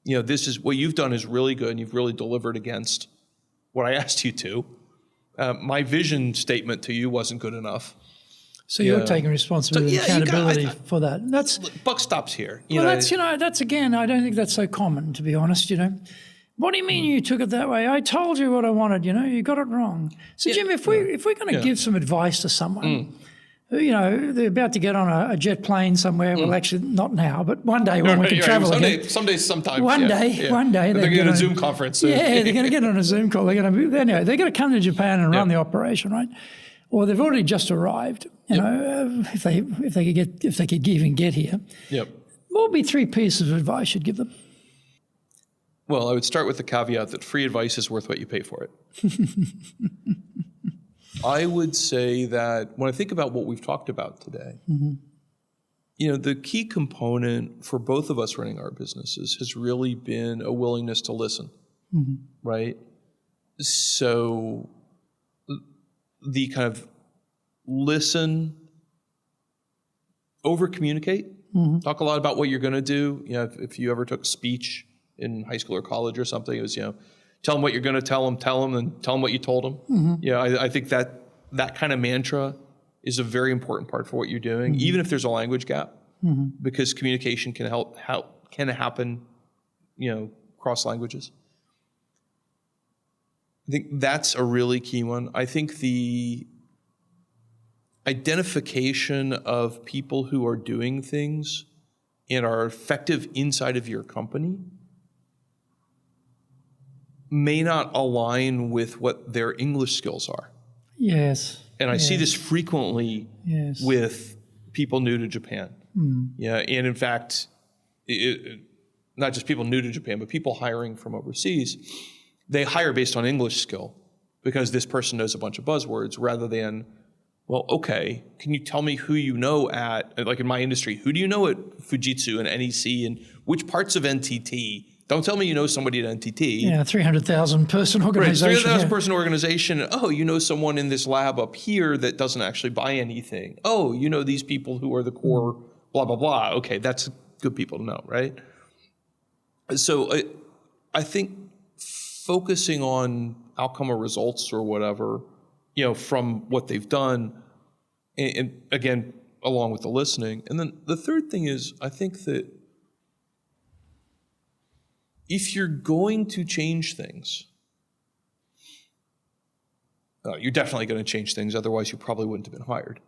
Speaker 2: This is what you've done is really good, and you've really delivered against what I asked you to. My vision statement to you wasn't good enough.
Speaker 1: So you're taking responsibility and accountability for that. That's
Speaker 2: buck stops here.
Speaker 1: That's again, I don't think that's so common, to be honest. What do you mean you took it that way? I told you what I wanted. You got it wrong. So Jim, if we're going to give some advice to someone, they're about to get on a jet plane somewhere. Well, actually, not now, but one day when we can travel again.
Speaker 2: Sometime.
Speaker 1: One day,
Speaker 2: they're going to get a Zoom conference.
Speaker 1: Yeah, they're going to get on a Zoom call. They're going to come to Japan and run the operation, right? Or they've already just arrived. If they could even get here.
Speaker 2: Yep.
Speaker 1: What would be 3 pieces of advice you'd give them?
Speaker 2: Well, I would start with the caveat that free advice is worth what you pay for it. I would say that when I think about what we've talked about today, the key component for both of us running our businesses has really been a willingness to listen, right? So the kind of listen, over-communicate, talk a lot about what you're going to do. If you ever took speech in high school or college or something, it was, tell them what you're going to tell them, and tell them what you told them. I think that kind of mantra is a very important part for what you're doing, even if there's a language gap, because communication can happen, cross languages. I think that's a really key one. I think the identification of people who are doing things and are effective inside of your company may not align with what their English skills are.
Speaker 1: Yes.
Speaker 2: And I see this frequently with people new to Japan. Yeah, and in fact, not just people new to Japan, but people hiring from overseas, they hire based on English skill because this person knows a bunch of buzzwords rather than, well, okay, can you tell me who you know at, like in my industry, who do you know at Fujitsu and NEC and which parts of NTT? Don't tell me you know somebody at NTT.
Speaker 1: Yeah, 300,000 person organization.
Speaker 2: Right, 300,000 person organization. Oh, you know someone in this lab up here that doesn't actually buy anything. Oh, you know these people who are the core blah, blah, blah. Okay, that's good people to know, right? So I think focusing on outcome or results or whatever, from what they've done, and again, along with the listening. And then the third thing is, I think that if you're going to change things, you're definitely going to change things, otherwise you probably wouldn't have been hired.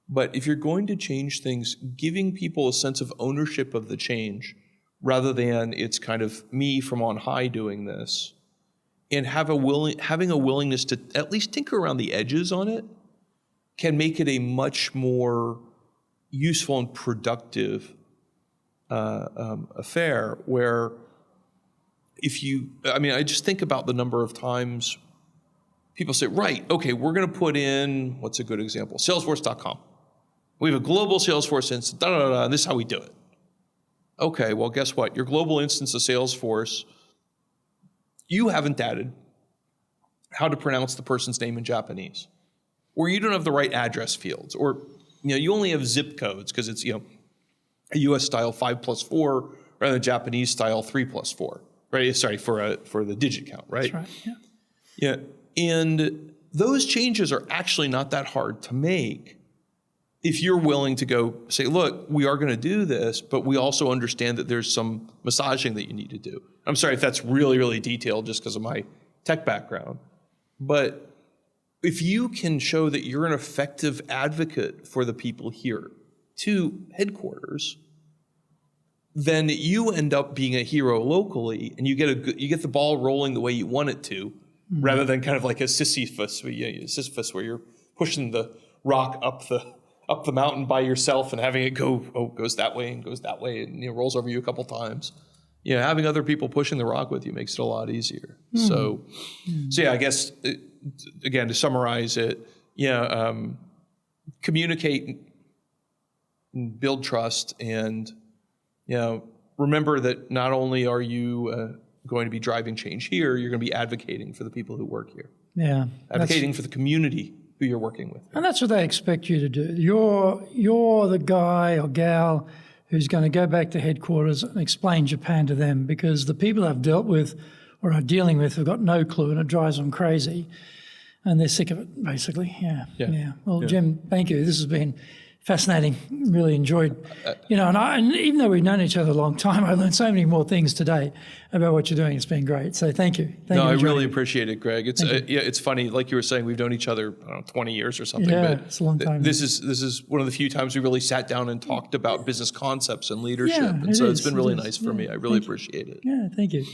Speaker 2: But if you're going to change things, giving people a sense of ownership of the change rather than it's kind of me from on high doing this, and having a willingness to at least tinker around the edges on it can make it a much more useful and productive affair where I just think about the number of times people say, right, okay, we're going to put in, what's a good example? Salesforce.com. We have a global Salesforce instance, and this is how we do it. Okay, well, guess what? Your global instance of Salesforce, you haven't added how to pronounce the person's name in Japanese, or you don't have the right address fields, or you only have zip codes because it's a U.S. style 5+4 rather than Japanese style 3+4. right? Sorry, for the digit count, right?
Speaker 1: That's right.
Speaker 2: Yeah. And those changes are actually not that hard to make if you're willing to go say, look, we are going to do this, but we also understand that there's some massaging that you need to do. I'm sorry if that's really, really detailed just because of my tech background. But if you can show that you're an effective advocate for the people here to headquarters, then you end up being a hero locally, and you get the ball rolling the way you want it to, rather than kind of like a Sisyphus where you're pushing the rock up the mountain by yourself and having it goes that way and rolls over you a couple times. Having other people pushing the rock with you makes it a lot easier. So yeah, I guess again, to summarize it, communicate, build trust, and remember that not only are you going to be driving change here, you're going to be advocating for the people who work here.
Speaker 1: Yeah,
Speaker 2: advocating for the community who you're working with.
Speaker 1: And that's what they expect you to do. You're the guy or gal who's going to go back to headquarters and explain Japan to them, because the people I've dealt with or are dealing with have got no clue, and it drives them crazy, and they're sick of it, basically. Yeah. Well, Jim, thank you. This has been fascinating. Really enjoyed, and even though we've known each other a long time, I learned so many more things today about what you're doing. It's been great. So thank you.
Speaker 2: I really appreciate it, Greg. It's it's funny, like you were saying, we've known each other 20 years or something.
Speaker 1: Yeah,
Speaker 2: but
Speaker 1: it's a long time.
Speaker 2: This is one of the few times we really sat down and talked about business concepts and leadership, and so it's been really nice for me. I really appreciate it.
Speaker 1: Yeah, thank you.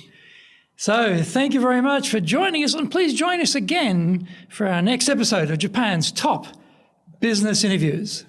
Speaker 1: So thank you very much for joining us, and please join us again for our next episode of Japan's Top Business Interviews.